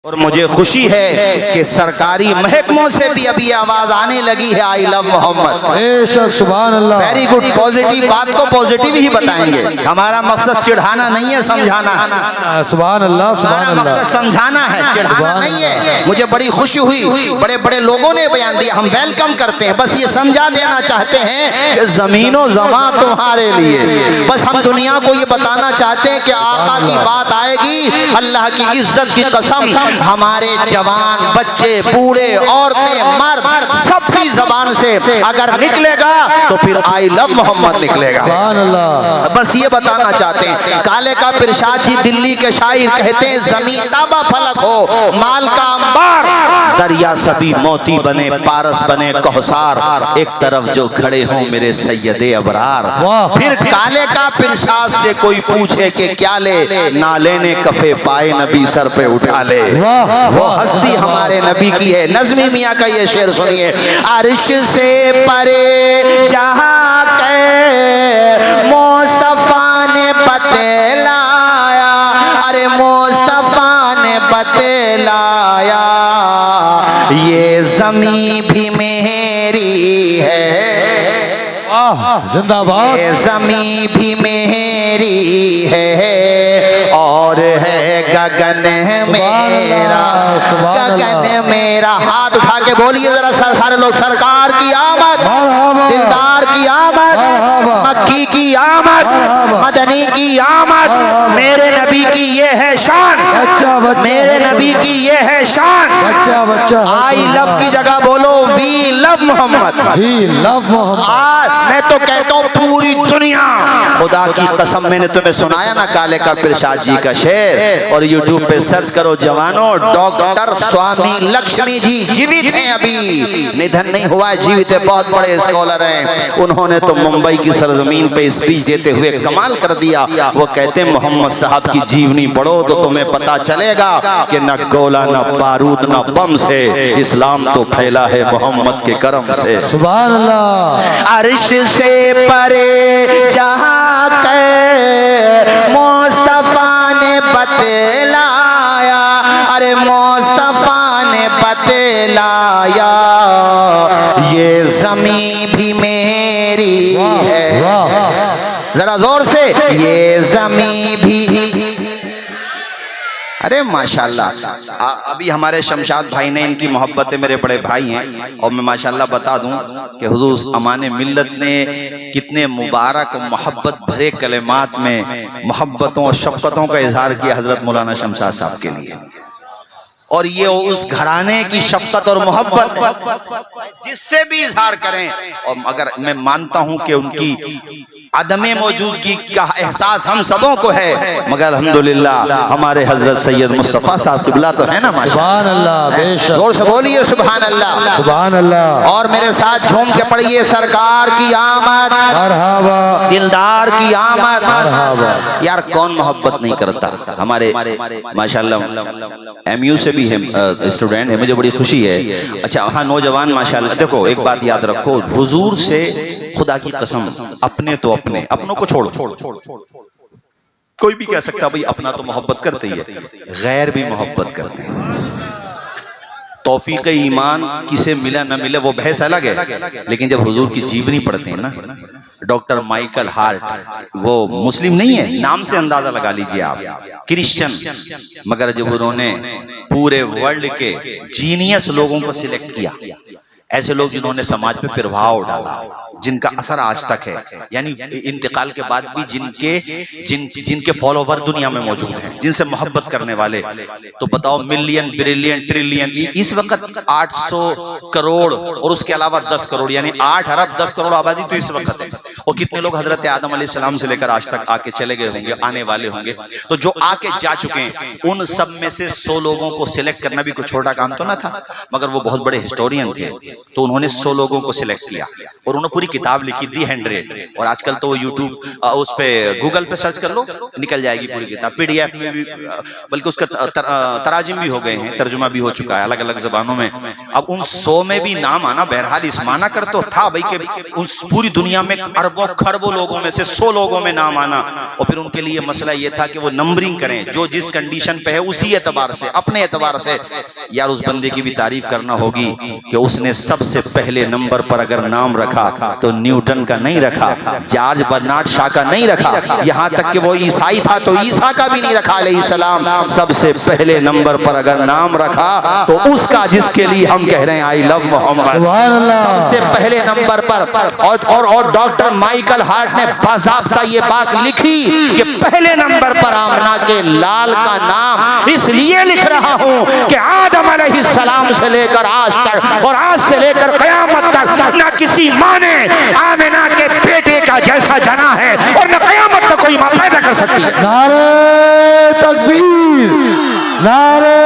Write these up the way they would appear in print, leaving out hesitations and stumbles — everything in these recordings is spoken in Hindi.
और मुझे खुशी है कि सरकारी महकमों से भी अभी आवाज आने लगी है आई लव मोहम्मद। बेशक सुभान अल्लाह। Very good. पॉजिटिव बात को पॉजिटिव ही बताएंगे। हमारा मकसद चिढ़ाना नहीं है, समझाना है। सुभान अल्लाह। हमारा मकसद समझाना है, चिढ़ाना नहीं है। मुझे बड़ी खुशी हुई, बड़े बड़े लोगों ने बयान दिया, हम वेलकम करते हैं। बस ये समझा देना चाहते हैं कि जमीनो जमा तुम्हारे लिए। बस हम दुनिया को ये बताना चाहते हैं कि आका की बात आएगी, अल्लाह की इज्जत की कसम, हमारे जवान बच्चे बूढ़े औरतें मर्द सबकी जबान से अगर निकलेगा तो फिर आई लव मोहम्मद निकलेगा। बस ये बताना चाहते हैं। काले का पिरशाद जी दिल्ली के शायर कहते हैं, जमीन ताबा फलक हो माल का अंबार, दरिया सभी मोती बने पारस बने कौसार, एक तरफ जो खड़े हों मेरे सैयदे अबरार। फिर काले का पिरशाद से कोई पूछे कि क्या ले, ना लेने कफे पाए नबी सर पे उठा ले। वो हस्ती हमारे नबी की है। नज़्मी मियाँ का ये शेर सुनिए। अर्श से परे जहाँ के मुस्तफा ने बतलाया, अरे मुस्तफा ने बतलाया, ये जमी भी मेरी है, जिंदाबाद, ये जमी भी मेरी है, और है गगन मेरा, गगन मेरा। हाथ उठा के बोलिए जरा सारे लोग, सरकार की आमद, दिलदार की आमद, मक्की की आमद, मदनी की आमद, मेरे नबी की ये है शान, मेरे नबी की ये है शान। आई लव की जगह बोलो we love Mohammad, we love Mohammad. आज मैं तो कहता हूँ पूरी दुनिया, खुदा की कसम, मैंने तुम्हें सुनाया ना काले का पिरशाद जी का शेर, और यूट्यूब पे सर्च करो जवानों। डॉक्टर स्वामी लक्ष्मी जी जीवित हैं, अभी निधन नहीं हुआ है, जीवित है, बहुत बड़े स्कॉलर हैं। उन्होंने तो मुंबई की सरजमीन पे स्पीच देते हुए कमाल कर दिया। वो कहते हैं मोहम्मद साहब की जीवनी पढ़ो तो तुम्हें पता चलेगा कि न गोला न बारूद न बम से इस्लाम तो फैला है मोहम्मद के करम से। सुभान अल्लाह। अर्श से परे जहाँ के मुस्तफा ने बतलाया, अरे मुस्तफा ने बतलाया, ये जमी भी मेरी है। जरा जोर से, ये जमी भी, अरे माशाल्लाह। अभी हमारे शमशाद भाई ने, इनकी मोहब्बत है, मेरे बड़े भाई हैं, और मैं माशाल्लाह बता दूं कि हुजूर अमाने मिल्लत ने कितने मुबारक मोहब्बत भरे कलेमात में मोहब्बतों और शफकतों का इजहार किया हजरत मौलाना शमशाद साहब के लिए। और ये उस घराने की शफकत और मोहब्बत जिससे भी इजहार करें, और अगर मैं मानता हूं कि उनकी अदमे मौजूदगी का एहसास हम सबों को है, मगर अल्हम्दुलिल्लाह हमारे हजरत सैयद मुस्तफा साहब किबला तो है ना माशाअल्लाह। सुभान अल्लाह। बेशक। जोर से बोलिए सुभान अल्लाह। सुभान अल्लाह। और मेरे साथ झूम के पढ़िए, सरकार की आमद, मरहबा, दिलदार की आमद। मरहबा। यार कौन मोहब्बत नहीं करता। हमारे माशाल्लाह MU से भी है स्टूडेंट है, मुझे बड़ी खुशी है। अच्छा हाँ, नौजवान माशाल्लाह। देखो एक बात याद रखो, हुजूर से खुदा की कसम, अपने तो अपनों को छोड़ो, कोई भी कह सकता भाई अपना तो मोहब्बत करते ही है, गैर भी मोहब्बत करते हैं। तौफीक ईमान किसे मिला न मिले वो बहस अलग है, लेकिन जब हुजूर की जीवनी पढ़ते हैं ना, डॉक्टर माइकल हार्ट, वो मुस्लिम नहीं है, नाम से अंदाजा लगा लीजिए आप, क्रिश्चियन, मगर जब उन्होंने पूरे वर्ल्ड के जीनियस लोगों को सिलेक्ट किया, ऐसे लोग जिन्होंने समाज पे प्रभाव डाला, जिनका असर आज तक है, यानी इंतकाल के बाद भी जिनके फॉलोवर दुनिया में मौजूद हैं, जिनसे मोहब्बत करने वाले, तो बताओ मिलियन बिलियन ट्रिलियन, इस वक्त 800 करोड़ और उसके अलावा 10 करोड़, यानी 8 अरब 10 करोड़ आबादी तो इस वक्त है। और कितने लोग हजरत आदम अलैहिस्सलाम से लेकर आज तक आके चले गए होंगे, आने वाले होंगे। तो जो आके जा चुके हैं उन सब में से 100 लोगों को सिलेक्ट करना भी कोई छोटा काम तो ना था, मगर वो बहुत बड़े हिस्टोरियन थे। तो उन्होंने 100 लोगों को सिलेक्ट किया और उन्होंने पूरी किताब लिखी दी 100। और आजकल तो यूट्यूब उस पे गूगल पे सर्च कर लो, निकल जाएगी पूरी किताब, PDF में भी, बल्कि उसका तराजिम भी हो गए हैं, तर्जुमा भी हो चुका है अलग अलग जबानों में। अब उन 100 में भी नाम आना, बहरहाल इस माना कर तो था भाई कि उस पूरी दुनिया में अरबों खरबों लोगों में से 100 लोगों में नाम आना। और फिर उनके लिए मसला ये था कि वो नंबरिंग करें, जो जिस कंडीशन पे है उसी एतबार से, अपने एतबार से। यार उस बंदे की भी तारीफ करना होगी कि उसने सबसे पहले नंबर पर अगर नाम रखा तो न्यूटन का नहीं रखा, जॉर्ज बर्नार्ड शॉ का नहीं रखा, यहां तक कि वो ईसाई था तो ईसा का भी नहीं रखा अलैहिस्सलाम। सबसे पहले नंबर पर अगर नाम रखा तो उसका, जिसके लिए हम कह रहे हैं आई लव मोहम्मद, सबसे पहले नंबर पर। और डॉक्टर माइकल हार्ट ने बाज़ाब्ता ये बात लिखी कि पहले नंबर पर आमना के लाल का नाम इसलिए लिख रहा हूं कि आदम अलैहिस्सलाम से लेकर आज तक और आज से लेकर कयामत तक ना किसी माँ ने आमिना के बेटे का जैसा जना है और न कयामत तक कोई माँ पैदा कर सकती है। नारे तकबीर, नारे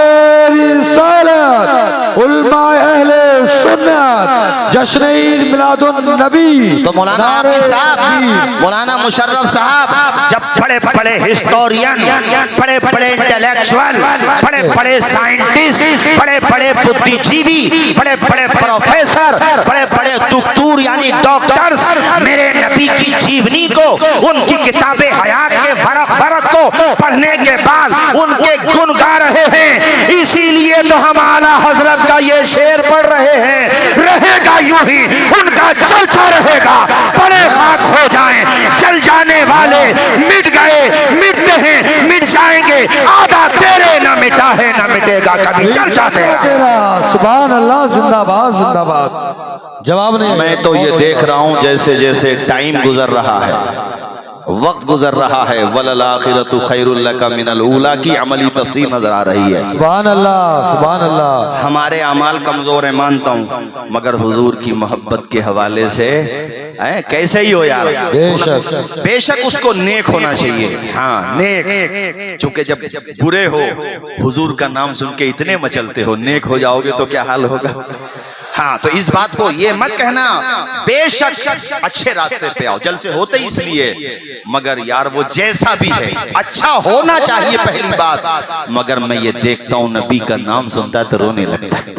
रिसालत, उलमाए अहले सुन्नत, जश्न ईद मिलादुन नबी। तो मौलाना हाफिज साहब, मौलाना मुशर्रफ साहब जब बड़े बड़े हिस्टोरियन, बड़े बड़े इंटेलेक्चुअल, बड़े बड़े साइंटिस्ट, बड़े बड़े बुद्धिजीवी, बड़े बड़े प्रोफेसर, बड़े बड़े दुक्तूर यानी डॉक्टर्स मेरे नबी की जीवनी को, उनकी किताबे हयात के वरक को पढ़ने के बाद उनके गुण गा रहे हैं, इसीलिए तो हम आला हजरत का ये शेर पढ़ रहे हैं, रहेगा यूं ही उनका चलता रहेगा, बड़े खाक हो जाएं, चल जाने वाले मिट गए, मिटते हैं, मिट जाएंगे, आधा तेरे न मिटा है न मिटेगा कभी, चल जाते हैं। सुभान अल्लाह, जिंदाबाद जिंदाबाद। जवाब नहीं। मैं तो ये देख रहा हूं जैसे जैसे टाइम गुजर रहा है, वक्त गुजर रहा है, वलल आखिरतु खैरुल लका मिनल ऊला की अमली तफसीर नजर आ रही है। सुभान अल्लाह, सुभान अल्लाह। हमारे अमाल कमजोर है मानता हूं, मगर हुजूर की मोहब्बत के हवाले से कैसे ही हो यार, बेशक बेशक उसको नेक होना चाहिए। हाँ नेक, चूंकि जब बुरे हो हुजूर का नाम सुन के इतने मचलते हो, नेक हो जाओगे तो क्या हाल होगा। हाँ तो इस बात को ये मत कहना, बेशक अच्छे रास्ते पे आओ, जल से होते ही इसलिए, मगर यार वो जैसा भी है अच्छा होना चाहिए पहली बात। मगर मैं ये देखता हूँ नबी का नाम सुनता है तो रोने लगता है।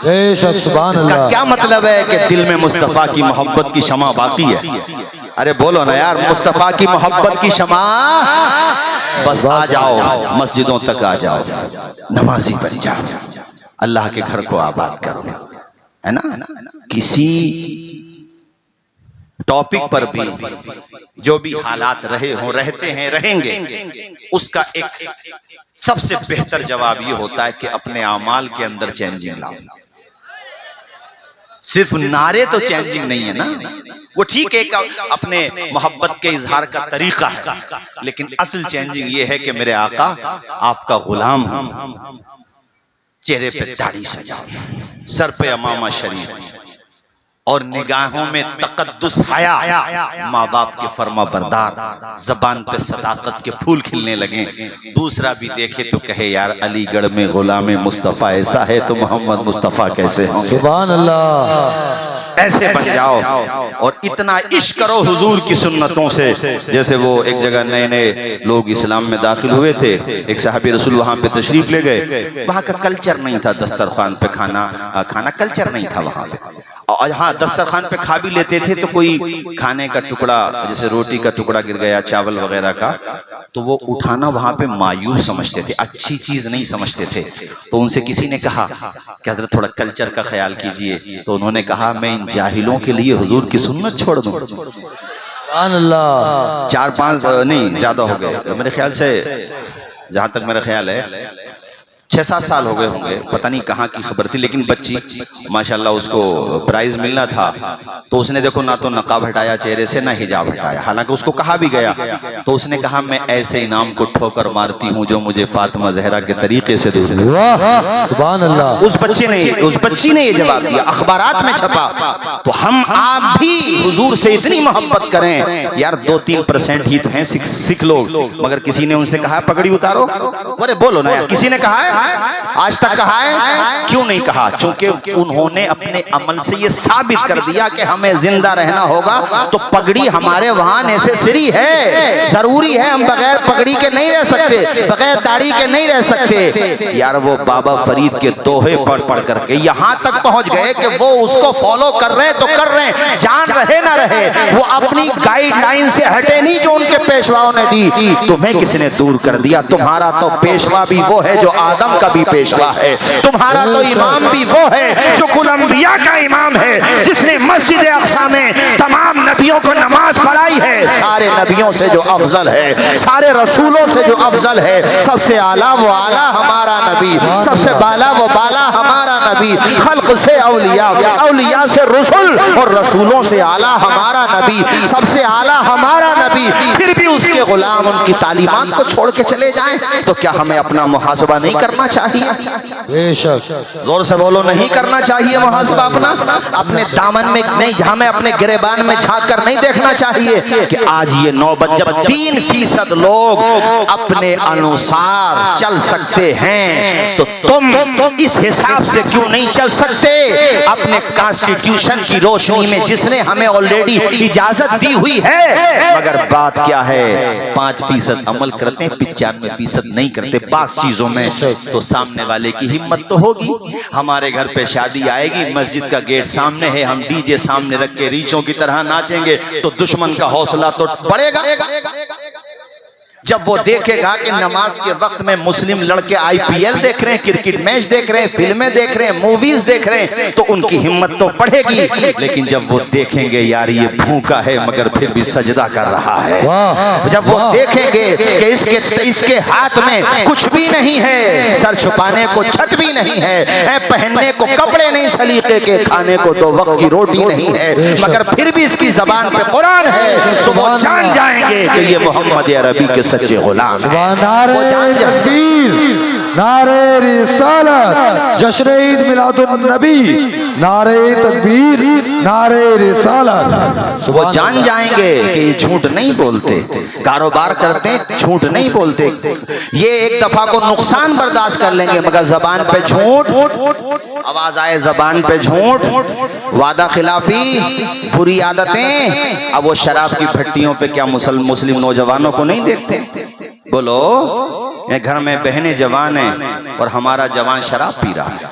बेशक सुभान इसका अल्लाह। क्या मतलब है कि दिल में मुस्तफा की मोहब्बत की शमा बाकी है। अरे बोलो ना यार, मुस्तफा की मोहब्बत की शमा, बस आ जाओ मस्जिदों तक आ जाओ, नमाजी बन जाओ, अल्लाह के घर को आबाद करो, है ना। किसी टॉपिक पर भी जो भी हालात रहे हो, रहते हैं, रहेंगे, उसका एक सबसे बेहतर जवाब ये होता है कि अपने अमाल के अंदर चेंजिंग लाओ। सिर्फ नारे तो चेंजिंग नहीं है ना, वो ठीक है अपने मोहब्बत के इजहार का तरीका है, लेकिन असल चेंजिंग ये है कि मेरे आका आपका गुलाम हूं, चेहरे पे दाढ़ी सजाओ, सर पे अमामा शरीफ और निगाहों में तकद्दुस हया, माँ बाप के फर्मा बरदार, जबान पे सदाकत के फूल खिलने लगे। दूसरा भी देखे तो कहे यार अलीगढ़ में गुलाम मुस्तफ़ा ऐसा है तो मोहम्मद मुस्तफ़ा कैसे होंगे। सुभान अल्लाह। ऐसे बन जाओ और इतना इश्क करो हुजूर की सुन्नतों से। जैसे वो एक जगह नए नए लोग इस्लाम में दाखिल हुए थे, एक साहबी रसूल वहां पे तशरीफ ले गए, वहां का कल्चर नहीं था, दस्तरखान पे खाना कल्चर नहीं था वहां पे। और हाँ दस्तरखान पे खा भी लेते थे तो कोई खाने का टुकड़ा, जैसे रोटी का टुकड़ा गिर गया, चावल वगैरह का, तो वो उठाना वहां पे मायूब समझते थे, अच्छी चीज नहीं समझते थे। तो उनसे किसी ने कहा कि हजरत थोड़ा कल्चर का ख्याल कीजिए, तो उन्होंने कहा मैं इन जाहिलों के लिए हुजूर की सुन्नत छोड़ दूं। सुभान अल्लाह। 4-5 नहीं ज्यादा हो गए मेरे ख्याल से, जहां तक मेरा ख्याल है 6-7 साल हो गए होंगे, पता नहीं कहाँ की खबर थी, लेकिन बच्ची माशाल्लाह उसको प्राइज मिलना था, तो उसने देखो ना तो नकाब हटाया चेहरे से ना हिजाब हटाया, हालांकि उसको कहा भी गया, तो उसने कहा मैं ऐसे इनाम को ठोकर मारती हूँ जो मुझे फातिमा जहरा के तरीके से दूर करे। वाह सुभान अल्लाह। उस बच्ची ने ये जवाब दिया, अखबारात में छपा। तो हम आप भी हुजूर से इतनी मोहब्बत करें यार, 2-3% ही तो हैं सिख लोग, मगर किसी ने उनसे कहा पगड़ी उतारो, अरे बोलो ना यार, किसी ने कहा है आज तक कहा है? क्यों नहीं कहा? क्योंकि उन्होंने अपने अमल से ये साबित कर दिया कि हमें जिंदा रहना होगा तो पगड़ी हमारे वहां नेसेसरी है, जरूरी है। हम बगैर पगड़ी के नहीं रह सकते, बगैर दाढ़ी के नहीं रह सकते। यार वो बाबा फरीद के दोहे पढ़ पढ़ करके यहाँ तक पहुंच गए कि वो उसको फॉलो कर रहे हैं तो कर रहे हैं, जान रहे ना रहे, वो अपनी गाइडलाइन से हटे नहीं जो उनके पेशवाओं ने दी। तुम्हें किसने दूर कर दिया? तुम्हारा तो पेशवा भी वो है जो आदम का भी पेशवा है, तुम्हारा तो इमाम भी वो है जो कुल अंबिया का इमाम है, जिसने मस्जिद अक्सा में तमाम नबियों को नमाज पढ़ाई है। सारे नबियों से जो अफजल है, सारे रसूलों से जो अफजल है, सबसे आला वो आला हमारा नबी, सबसे बाला वो बाला हमारा नबी, खल्क से औलिया, औलिया से रसूल और रसूलों से आला हमारा नबी, सबसे आला हमारा नबी। फिर भी उसके गुलाम उनकी तालीमात को छोड़ के चले जाएं तो क्या हमें अपना मुहासबा नहीं करना चाहिए? बेशक, जोर से बोलो, नहीं करना चाहिए मुहासबा अपना? अपने दामन में नहीं, हमें अपने गिरेबान में झांक कर नहीं देखना चाहिए कि आज ये नौबत जब 3% लोग अपने अनुसार चल सकते हैं तो तुम इस हिसाब से क्यों नहीं चल सकते? अपने कॉन्स्टिट्यूशन की रोशनी में जिसने हमें ऑलरेडी इजाजत दी हुई है। मगर बात क्या है, 5% अमल करते हैं, 95% नहीं करते बास चीजों में। तो सामने वाले की हिम्मत तो होगी। हमारे घर पे शादी आएगी, मस्जिद का गेट सामने है, हम डीजे सामने रख के रीछों की तरह नाचेंगे तो दुश्मन का हौसला तो बढ़ेगा। जब वो देखेगा कि नमाज के वक्त में मुस्लिम लड़के IPL देख रहे हैं, क्रिकेट मैच देख रहे हैं, फिल्में देख रहे हैं, मूवीज देख रहे हैं, तो उनकी हिम्मत तो बढ़ेगी। लेकिन जब वो देखेंगे यार ये भूखा है मगर फिर भी सजदा कर रहा है, जब वो देखेंगे कि इसके हाथ में कुछ भी नहीं है, सर छुपाने को छत भी नहीं है, पहनने को कपड़े नहीं सलीके के, खाने को 2 वक्त की रोटी नहीं है, मगर फिर भी इसकी जबान पे कुरान है, तो वो जान जाएंगे कि ये मोहम्मद अरबी के सच्चे गुलाम हैं। नारे तकबीर, नारे रिसालत, जश्न ईद मिलादुन नबी, नारे तकबीर, नारे रिसालत। वो जान जाएंगे कि ये झूठ नहीं बोलते, कारोबार करते झूठ नहीं बोलते, ये एक दफा को नुकसान बर्दाश्त कर लेंगे मगर जबान पे झूठ, आवाज आए जबान पे झूठ, वादा खिलाफी, बुरी आदतें। अब वो शराब की भट्टियों पे क्या मुस्लिम नौजवानों को नहीं देखते? बोलो, मैं घर में बहनें जवान हैं और हमारा जवान शराब पी रहा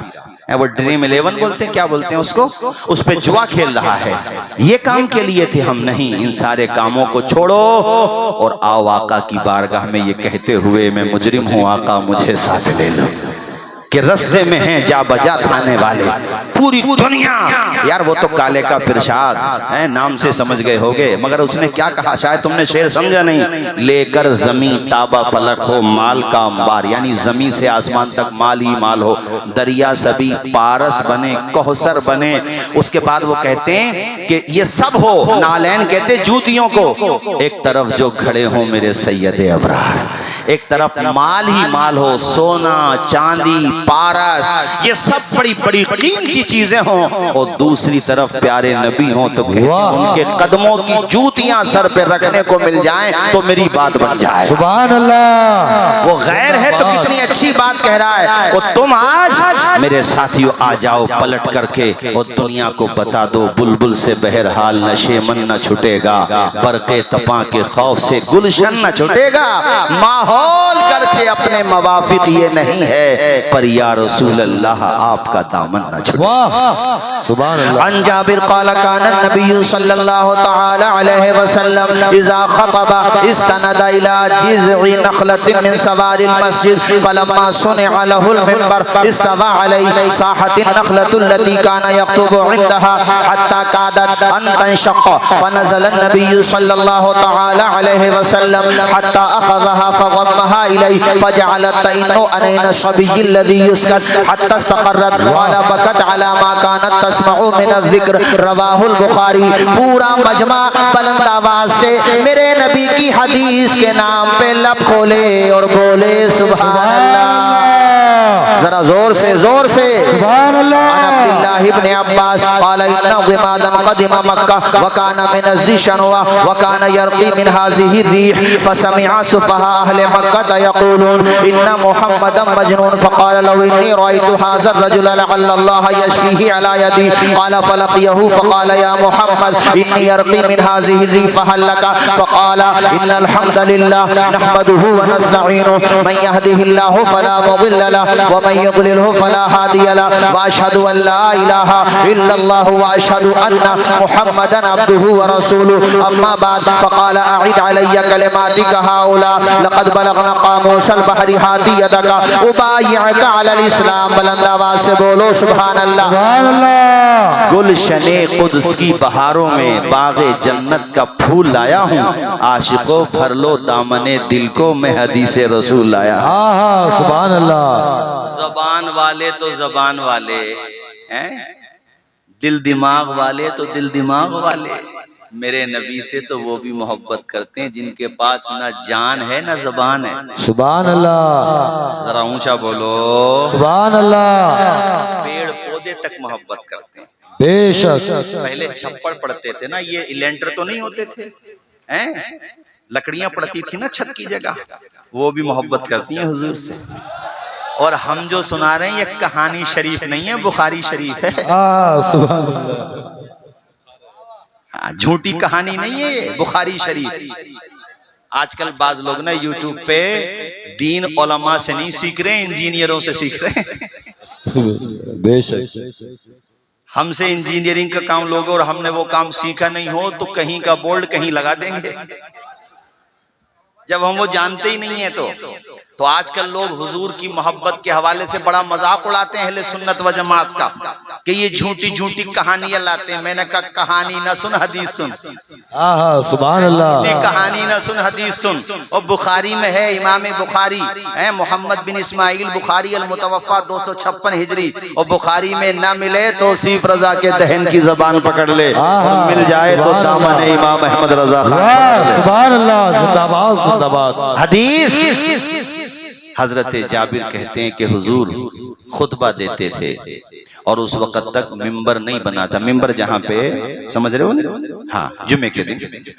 है, वो ड्रीम 11 बोलते हैं, क्या बोलते हैं उसको, उस पे जुआ खेल रहा है। ये काम के लिए थे हम? नहीं, इन सारे कामों को छोड़ो और आओ आका की बारगाह में ये कहते हुए, मैं मुजरिम हूँ आका मुझे साथ ले लो, कि रस्ते में हैं जा बजा थाने वाले पूरी दुनिया। यार वो तो काले का प्रसाद है, नाम से समझ गए होगे, मगर उसने क्या कहा, शायद तुमने शेर समझा नहीं, लेकर जमी ताबा फलक हो माल का अंबार, यानी जमी से आसमान तक माल ही माल हो, दरिया सभी पारस बने, कौसर बने। उसके बाद वो कहते हैं कि ये सब हो, नालैन कहते जूतियों को, एक तरफ जो खड़े हो मेरे सैयद अबरार, एक तरफ माल ही माल हो, सोना चांदी पारस, ये सब बड़ी बड़ी कीमती चीजें हों, और दूसरी तरफ प्यारे नबी हों तो उनके कदमों की जूतियां सर पे रखने को मिल जाएं तो मेरी बात बन जाए। सुभान अल्लाह। वो गैर है तो कितनी अच्छी बात कह रहा है। वो तुम आज मेरे साथियों आ जाओ पलट करके और दुनिया को बता दो, बुलबुल से बहरहाल नशे मन न छुटेगा, बरके तपा के खौफ से गुलशन न छुटेगा, माहौल गर्चे अपने मवाफिक ये नहीं है, पर या रसूल अल्लाह आपका दामन न छूटे। सुभान अल्लाह। अन जाबिर क़ाल कान नबी सल्लल्लाहु तआला अलैहि वसल्लम इज़ा ख़तबा इस्तनदा इला जिज़इ नख़लतिन मिन सवारिल मस्जिद फलम्मा सुनिअ लहुल मिंबर इस्तवा अलैहि साहतिन नख़लतुल लती कान यख़तुबु इंदहा हत्ता कादत अन तंशक़ फनज़ल नबी सल्लल्लाहु तआला अलैहि वसल्लम हत्ता अख़ज़हा फग़म्महा इलैहि फजअलत तइनु अनैन सबिय्यिल लज़ी युस्कत हत्ता इस्तक़र्रत वाला बकत अला मा कानत तस्मउ मिन अज़्ज़िक्र रवाहुल बुखारी। पूरा मजमा बुलंद आवाज से मेरे नबी की हदीस के नाम पे लब खोले और बोले सुभान अल्लाह। जरा जोर से सुभान अल्लाह। अब्दुल्लाह इब्न अब्बास क़ाल इन्ना ग़िमादन क़दिमा मक्का व काना मिन नज़्दी शनवा व काना यरक़ी मिन हाज़िहि रिह फसमिअ सुफ़हा अहले मक्का यक़ूलून इन्ना मुहम्मदन मजनून फ़क़ाल लहू इन्नी रअयतु हाज़ा अर्रजुल लअल्ल अल्लाह यशफ़ीहि अला यदी क़ाल फ़लक़ियहु फ़क़ाल या मुहम्मद इन्नी यरक़ी मिन हाज़िहि रिह फ़हल लका फ़क़ाल इन्नल हम्दलिल्लाह नहमदुहु व नस्तईनुहु मन यहदिहिल्लाहु फला मुज़िल्ल लहु व मन युज़लिलहु फला हादिय लहु व अशहदु अन ला इलाहा इल्लल्लाह व अशहदु अन्ना मुहम्मदन अब्दुहु व रसूलुहु अम्मा बाद फ़क़ाल अईद अलय्या कलिमातिक हाउला लक़द बलगना क़ामूसल बहरि हादियतक उबायिअका अलल इस्लाम। बुलंद आवाज से बोलो सुभान अल्लाह। सुभान अल्लाह। गुलशने कुद्स की बहारों में बाग़े जन्नत का फूल लाया हूँ, आशिकों भर लो दामने दिल को मैं हदीसे रसूल लाया। हाँ हाँ सुभान अल्लाह। जबान वाले तो जबान वाले हैं, दिल दिमाग वाले तो दिल दिमाग वाले, मेरे नबी से तो वो भी मोहब्बत करते हैं जिनके पास ना जान है ना जबान है। सुभान अल्लाह। जरा ऊंचा बोलो सुभान अल्लाह। पेड़ पौधे तक मोहब्बत करते हैं। बेशक। पहले छप्पड़ पड़ते थे ना, ये लेंटर तो नहीं होते थे, हैं? लकड़ियां पड़ती थी ना छत की जगह, वो भी मोहब्बत करती हैं हुजूर से। और हम जो सुना रहे हैं ये कहानी शरीफ नहीं है, बुखारी शरीफ है। सुभान अल्लाह। झूठी कहानी नहीं है ये, बुखारी शरीफ। आजकल बाज लोग ना यूट्यूब पे दीन उलमा से नहीं सीख रहे, इंजीनियरों से सीख रहे हैं। बेशक। हमसे इंजीनियरिंग का काम लोगे और हमने वो काम सीखा नहीं हो तो कहीं का बोल्ड कहीं लगा देंगे, जब हम वो जानते ही नहीं है। तो आजकल लोग हुजूर की मोहब्बत के हवाले से बड़ा मजाक उड़ाते हैं अहले सुन्नत व जमात का कि ये झूठी झूठी कहानियां लाते हैं। मैंने कहा कहानी ना सुन हदीस सुन। सुभान अल्लाह। कहानी ना सुन हदीस सुन। और बुखारी में है, इमाम बुखारी है मोहम्मद बिन इस्माइल बुखारी अल मुतवफ़ा 256 हिजरी, और बुखारी में ना मिले तो तौसीफ रजा के दहन की जबान पकड़ ले, और मिल जाए तो दामन इमाम अहमद रजा खान। सुभान अल्लाह। जिंदाबाद जिंदाबाद। हदीस हजरत जाबिर कहते हैं कि हुजूर खुतबा देते थे और उस वक्त तक मिंबर नहीं बना था। मिंबर जहाँ पे समझ रहे हो ना, हाँ, जुम्मे के दिन,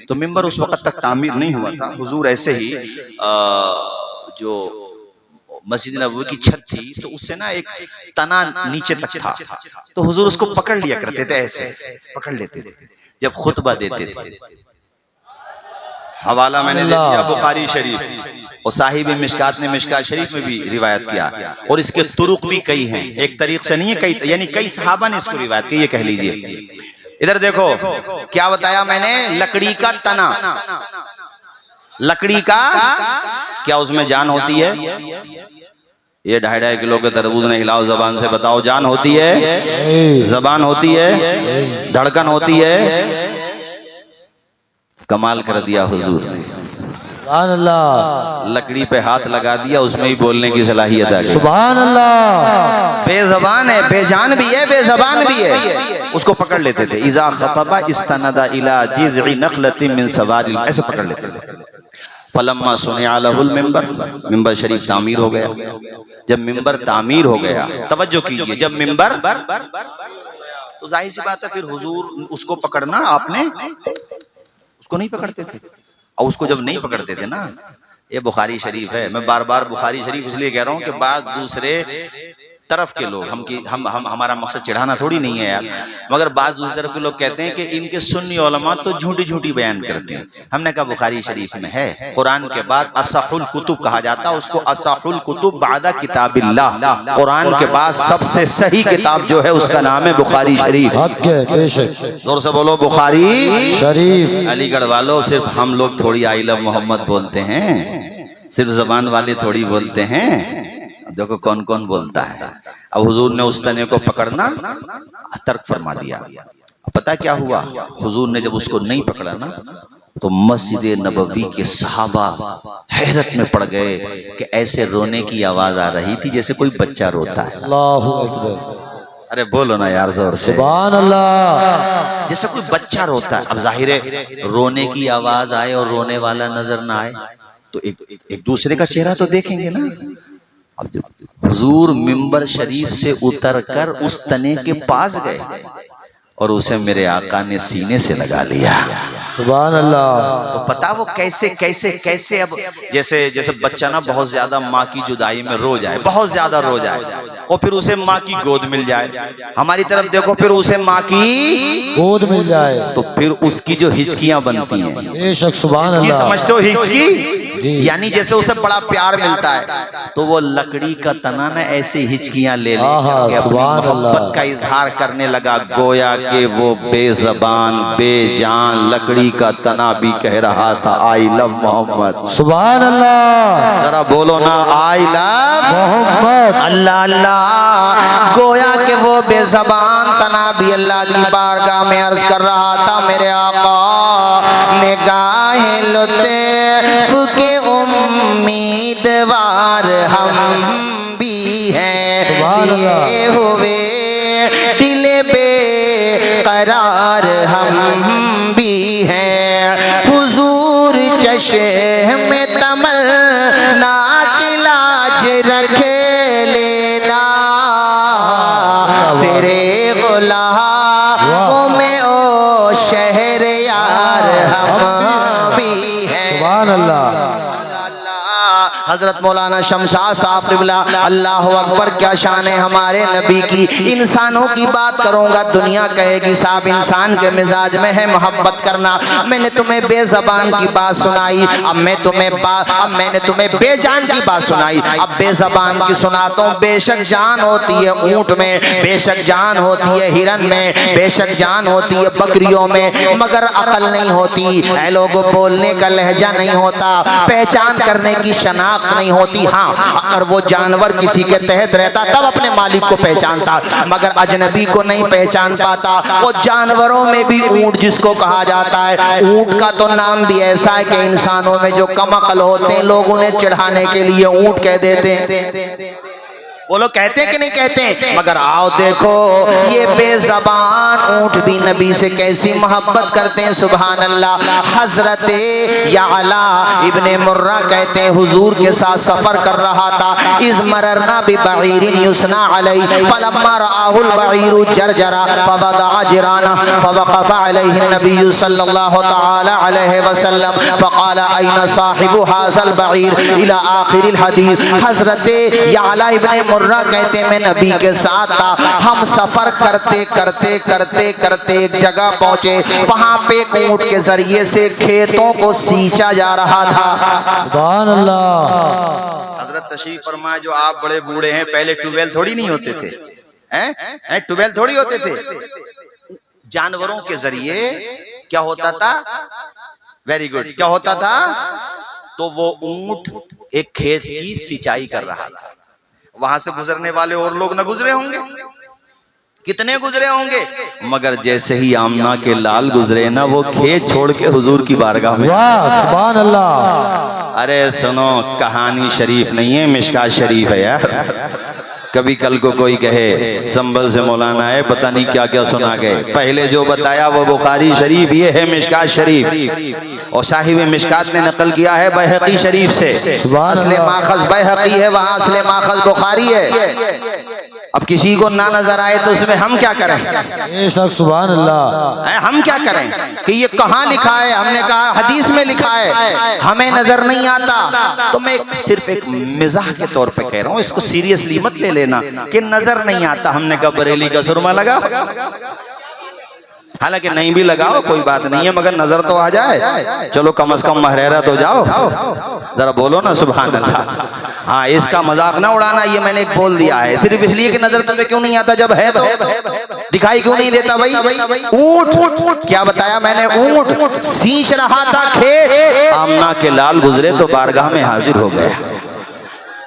तो मिंबर उस वक्त तक तामीर नहीं हुआ था। हुजूर ऐसे ही जो मस्जिद नबवी की छत थी तो उससे ना एक तना नीचे तक था, तो हुजूर उसको पकड़ लिया करते थे, ऐसे पकड़ लेते थे जब खुतबा देते थे। हवाला मैंने दे दिया बुखारी शरीफ, और साहिब मिशकात ने मिशकात शरीफ में भी रिवायत किया, और इसके तुरुक भी कई हैं, एक तरीक से नहीं है, कई यानी कई सहाबा ने इसको रिवायत की, ये कह लीजिए। इधर देखो क्या बताया मैंने, लकड़ी का तना, लकड़ी का क्या उसमें जान होती है? ये 2.5 किलो के तरबूज ने हिलाओ जबान से बताओ, जान होती है? जबान होती है, धड़कन होती है। कमाल कर दिया हुजूर ने, सुभान अल्लाह। लकड़ी पे हाथ लगा दिया, उसमें ही बोलने की सलाहियत आ गई। सुभान अल्लाह। बेजबान है, बेजान भी है, बेजबान भी है, उसको पकड़ लेते थे। इज़ा खतबा इस्तनदा इला जिज़ई नखलतिन मिन सवारिल, ऐसे पकड़ लेते थे। फलम्मा सुनिअ लहुल मिंबर, मिंबर शरीफ तामीर हो गया। जब मिंबर तामीर हो गया, तवज्जो कीजिए, जब मिंबर तो जाहिर सी बात है फिर हुजूर उसको पकड़ना, आपने उसको नहीं पकड़ते थे, और उसको जब नहीं पकड़ते थे ना, ये बुखारी शरीफ है, मैं बार बार बुखारी शरीफ इसलिए कह रहा हूँ कि बाद दूसरे तरफ के लोग, हम हमारा मकसद चिढ़ाना थोड़ी नहीं है यार, मगर बाद दूसरी तरफ के लोग कहते हैं कि इनके सुन्नी उलमा तो झूठी झूठी बयान करते हैं। हमने कहा बुखारी शरीफ में है, कुरान के बाद असहुल कुतुब कहा जाता है उसको, असहुल कुतुब बादा किताबिल्लाह, कुरान के बाद सबसे सही किताब जो है उसका नाम है बुखारी शरीफ। जोर से बोलो बुखारी शरीफ। अलीगढ़ वालों, सिर्फ हम लोग थोड़ी आई लव मोहम्मद बोलते हैं, सिर्फ जबान वाले थोड़ी बोलते हैं, देखो कौन कौन बोलता है। अब हुजूर ने उस तने को पकड़ना तर्क फरमा दिया। पता क्या हुआ, हुजूर ने जब उसको नहीं पकड़ा ना, तो मस्जिद नबवी के सहाबा हैरत में पड़ गए कि ऐसे रोने की आवाज आ रही थी जैसे कोई बच्चा रोता है। अल्लाहु अकबर। अरे बोलो ना यार जोर से, सुभान अल्लाह। जैसे कोई बच्चा रोता है। अब जाहिर है रोने की आवाज आए और रोने वाला नजर ना आए तो एक दूसरे का चेहरा तो देखेंगे ना। अब जब हुजूर मिंबर शरीफ से उतरकर उस तने के पास गए और उसे मेरे आका ने सीने से लगा लिया। सुभान अल्लाह। तो पता वो कैसे कैसे कैसे, अब जैसे जैसे बच्चा ना बहुत ज्यादा माँ की जुदाई में रो जाए, बहुत ज्यादा रो जाए, और फिर उसे माँ की गोद मिल जाए। हमारी तरफ देखो, फिर उसे माँ की गोद मिल जाए तो फिर उसकी जो हिचकियां बनती हैं, बेशक सुभान हिचकी अल्लाह। समझते हो? हिचकी जी। यानी जैसे उसे बड़ा प्यार मिलता है, तो वो लकड़ी का तना ना ऐसे हिचकियां ले ले आहा, के अपनी सुभान मोहब्बत अल्लाह। का इजहार करने लगा। गोया कि वो बेजबान बेजान लकड़ी का तना भी कह रहा था आई लव मोहम्मद। सुभान अल्लाह। जरा बोलो ना, आई लव मोहम्मद। अल्लाह अल्लाह। गोया कि वो बेजबान तना भी अल्लाह की बारगाह में अर्ज कर रहा था, मेरे आका निगाहे लुत्फ के उम्मीदवार हम भी हैं, ये हुए दिल बेकरार हम भी हैं। हुजूर चश्मे तमन्ना की लाज रख लेना, तेरे गुलामों में ओ शहरयार हम भी हैं। सुभान अल्लाह। हजरत मौलाना शमशाद साहब क़िबला, अल्लाह अकबर, क्या शान है हमारे नबी की। इंसानों की बात करूंगा, दुनिया कहेगी साहब इंसान के मिजाज में है मोहब्बत करना। मैंने तुम्हें बेजबान की बात सुनाई, अब मैंने तुम्हें बेजान की बात सुनाई, अब बेजबान की सुनाता हूँ। बेशक जान होती है ऊंट में, बेशक जान होती है हिरन में, बेशक जान होती है बकरियों में, मगर अकल नहीं होती। ऐ लोगों, बोलने का लहजा नहीं होता, पहचान करने की शनाख्त नहीं होती। हाँ, अगर वो जानवर किसी के तहत रहता तब अपने मालिक को पहचानता, मगर अजनबी को नहीं पहचान पाता। वो जानवरों में भी ऊंट जिसको कहा जाता है, ऊंट का तो नाम भी ऐसा है कि इंसानों में जो कम अकल होते हैं लोग उन्हें चिढ़ाने के लिए ऊंट कह देते हैं। वो लोग कहते कि नहीं कहते? मगर आओ देखो, ये बेज़बान ऊंट भी नबी से कैसी मोहब्बत करते हैं। सुभान अल्लाह। हजरत याला इब्ने मुर्रा कहते हैं, हुजूर के साथ सफर कर रहा था। इस मररना भी बईरिन युसना अलैहि फलम्मा रआहुल बईरु जरजरा फवदअ जिराना फवक़फ़ अलैहि नबी सल्लल्लाहु तआला अलैहि वसल्लम फक़ाल अयना साहिबु हाज़ल बईर इला आखिरिल हदीस। हजरत याला इब्ने कहते हैं, मैं नबी के साथ था, हम सफर करते करते करते करते एक जगह पहुंचे, वहां पे ऊंट के जरिए से खेतों को सींचा जा रहा था। सुभान अल्लाह। हजरत तशरीफ फरमाए, जो आप बड़े बूढ़े हैं, पहले ट्यूबवेल थोड़ी नहीं होते थे, हैं? ट्यूबवेल थोड़ी होते थे। जानवरों के जरिए क्या होता था? वेरी गुड, क्या होता था? तो वो ऊंट एक खेत की सिंचाई कर रहा था। वहां से गुजरने वाले और लोग न गुजरे होंगे, कितने गुजरे होंगे, मगर जैसे ही आमना के लाल गुजरे ना, वो खेत छोड़ के हुजूर की बारगाह में। वाह सुभान अल्लाह। अरे सुनो, कहानी शरीफ नहीं है, मिशकात शरीफ है यार। कभी कल को कोई कहे संभल से मौलाना है, पता नहीं क्या क्या सुना गए। पहले जो बताया वो बुखारी शरीफ, ये है मिशकात शरीफ, और साहिब मिशकात ने नकल किया है बैहक़ी शरीफ से। असले माखज़ बैहक़ी है, वहाँ असले माखज़ बुखारी है। अब किसी को ना नजर आए तो उसमें हम क्या करें? बेशक सुभान अल्लाह। हम क्या करें कि ये कहाँ लिखा है? हमने कहा हदीस में लिखा है, हमें नजर नहीं आता। तो मैं सिर्फ एक मिजाह के तौर पे कह रहा हूँ, इसको सीरियसली मत ले लेना कि नजर नहीं आता। हमने कहा बरेली का सुरमा लगा, हालांकि नहीं भी लगाओ कोई बात नहीं है, मगर नजर तो आ जाए। चलो कम से कम महरेरा तो जाओ, जरा बोलो ना सुभान अल्लाह। हाँ, इसका मजाक ना उड़ाना, ये मैंने एक बोल दिया है सिर्फ इसलिए कि नजर तुम्हें क्यों नहीं आता, जब है तो दिखाई क्यों नहीं देता भाई? ऊंट, क्या बताया मैंने? ऊंट सींच रहा था खेत, आमना के लाल गुजरे तो बारगाह में हाजिर हो गया।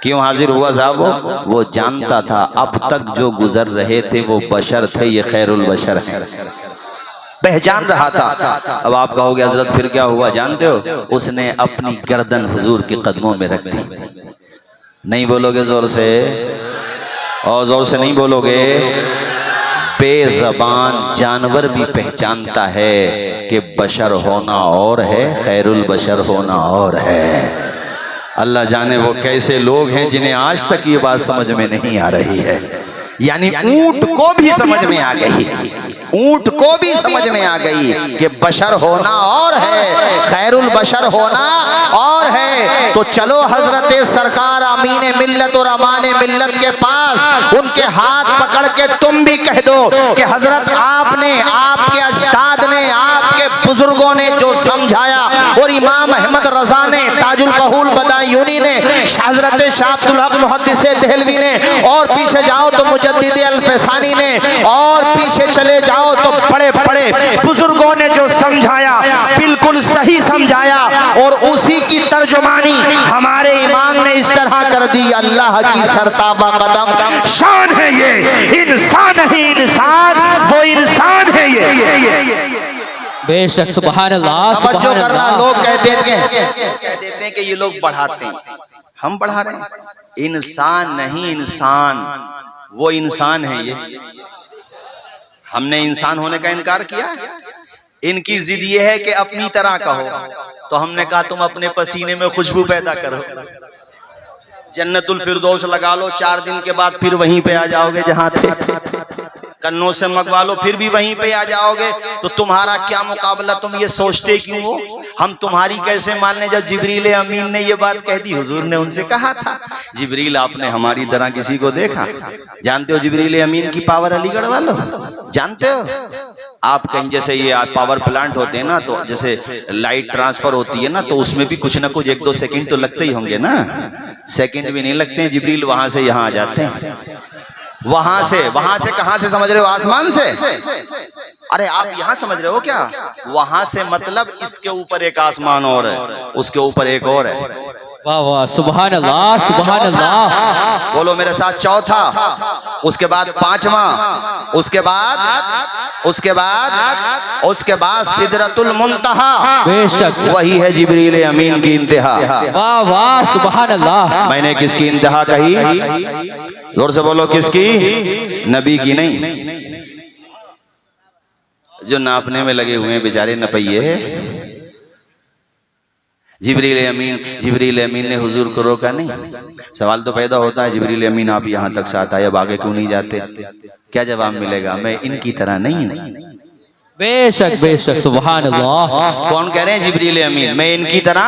क्यों हाजिर हुआ साहब? वो जानता था अब तक जो गुजर रहे थे वो बशर थे, ये खैरुल बशर है, पहचान रहा था। अब आप कहोगे हजरत फिर क्या हुआ? जानते हो, उसने अपनी गर्दन हुजूर के कदमों में रख दी। नहीं बोलोगे जोर से? और जोर से नहीं बोलोगे? बेज़बान जानवर भी पहचानता है कि बशर होना और है, खैरुल बशर होना और है। अल्लाह जाने वो कैसे लोग हैं जिन्हें आज तक ये बात समझ में नहीं आ रही है। यानी ऊंट को भी समझ में आ गई, ऊंट को भी समझ में आ गई कि बशर होना और है, खैरुल बशर होना और है। तो चलो हजरत सरकार अमीन मिल्लत और अमान मिल्लत के पास, उनके हाथ पकड़ के तुम भी कह दो कि हजरत आपने, आपके अजदाद ने, आपके बुजुर्गों ने जो समझाया, और इमाम अहमद रजा ने, ताजुल कबूल बदायूनी ने, हजरत शाह अब्दुल हक मुहद्दिस देहलवी ने, और पीछे जाओ तो मुजद्दिद अल-फसानी ने, और पीछे चले जाओ तो बड़े बड़े बुजुर्गों ने जो समझाया बिल्कुल सही समझाया, और उसी की तर्जुमानी हमारे इमाम ने इस तरह कर दी। अल्लाह की सरताबा कदम शान है ये, इंसान ही इंसान, वो इंसान है ये। बेशक सुभान अल्लाह। तवज्जो करना, लोग कह देते हैं कि ये लोग बढ़ाते हैं, हम बढ़ा रहे हैं। इंसान नहीं, इंसान वो इंसान है ये। हमने इंसान होने का इनकार किया है? इनकी जिद ये है कि अपनी तरह का हो, तो हमने कहा तुम अपने पसीने में खुशबू पैदा करो, जन्नतुल फिरदौस लगा लो, 4 दिन के बाद फिर वहीं पे आ जाओगे जहां थे, कन्नों से मंगवा लो फिर भी वहीं पे आ जाओगे। तो तुम्हारा क्या मुकाबला, तुम ये सोचते क्यों हो? हम तुम्हारी कैसे मान लें? जब जिब्रील अमीन ने ये बात कह दी, हुजूर ने उनसे कहा था, जिब्रील आपने हमारी तरह किसी को देखा? जानते हो जिब्रील अमीन की पावर अलीगढ़ वालों, जानते हो? आप कहीं जैसे ये पावर प्लांट होते हैं ना, तो जैसे लाइट ट्रांसफर होती है ना, तो उसमें भी कुछ ना कुछ 1-2 सेकंड तो लगते ही होंगे ना, सेकंड भी नहीं लगते हैं। जिब्रील वहां से यहाँ आ जाते हैं, वहां से कहां से समझ रहे हो? आसमान से? अरे आप यहां समझ रहे हो क्या? वहां से मतलब इसके ऊपर एक आसमान और है, उसके ऊपर एक और है। वाह वाह सुभान अल्लाह, सुभान अल्लाह। बोलो मेरे साथ, चौथा, उसके बाद 5वां, उसके बाद सिदरतुल मुंतहा। बेशक वही है जिब्रील अमीन की इंतहा। वाह वाह सुभान अल्लाह। मैंने किसकी इंतहा कही? जोर से बोलो, किसकी? नबी की नहीं। जो नापने में लगे हुए हैं बेचारे नपइये। जिब्रील अमीन ने हुजूर को रोका नहीं। सवाल तो पैदा होता है, जिब्रील अमीन आप यहाँ तक साथ आए, अब आगे क्यों नहीं जाते? क्या जवाब मिलेगा? मैं इनकी तरह नहीं हूँ। बेशक बेशक सुभान अल्लाह। कौन कह रहे हैं? जिब्रील अमीन, मैं इनकी तरह।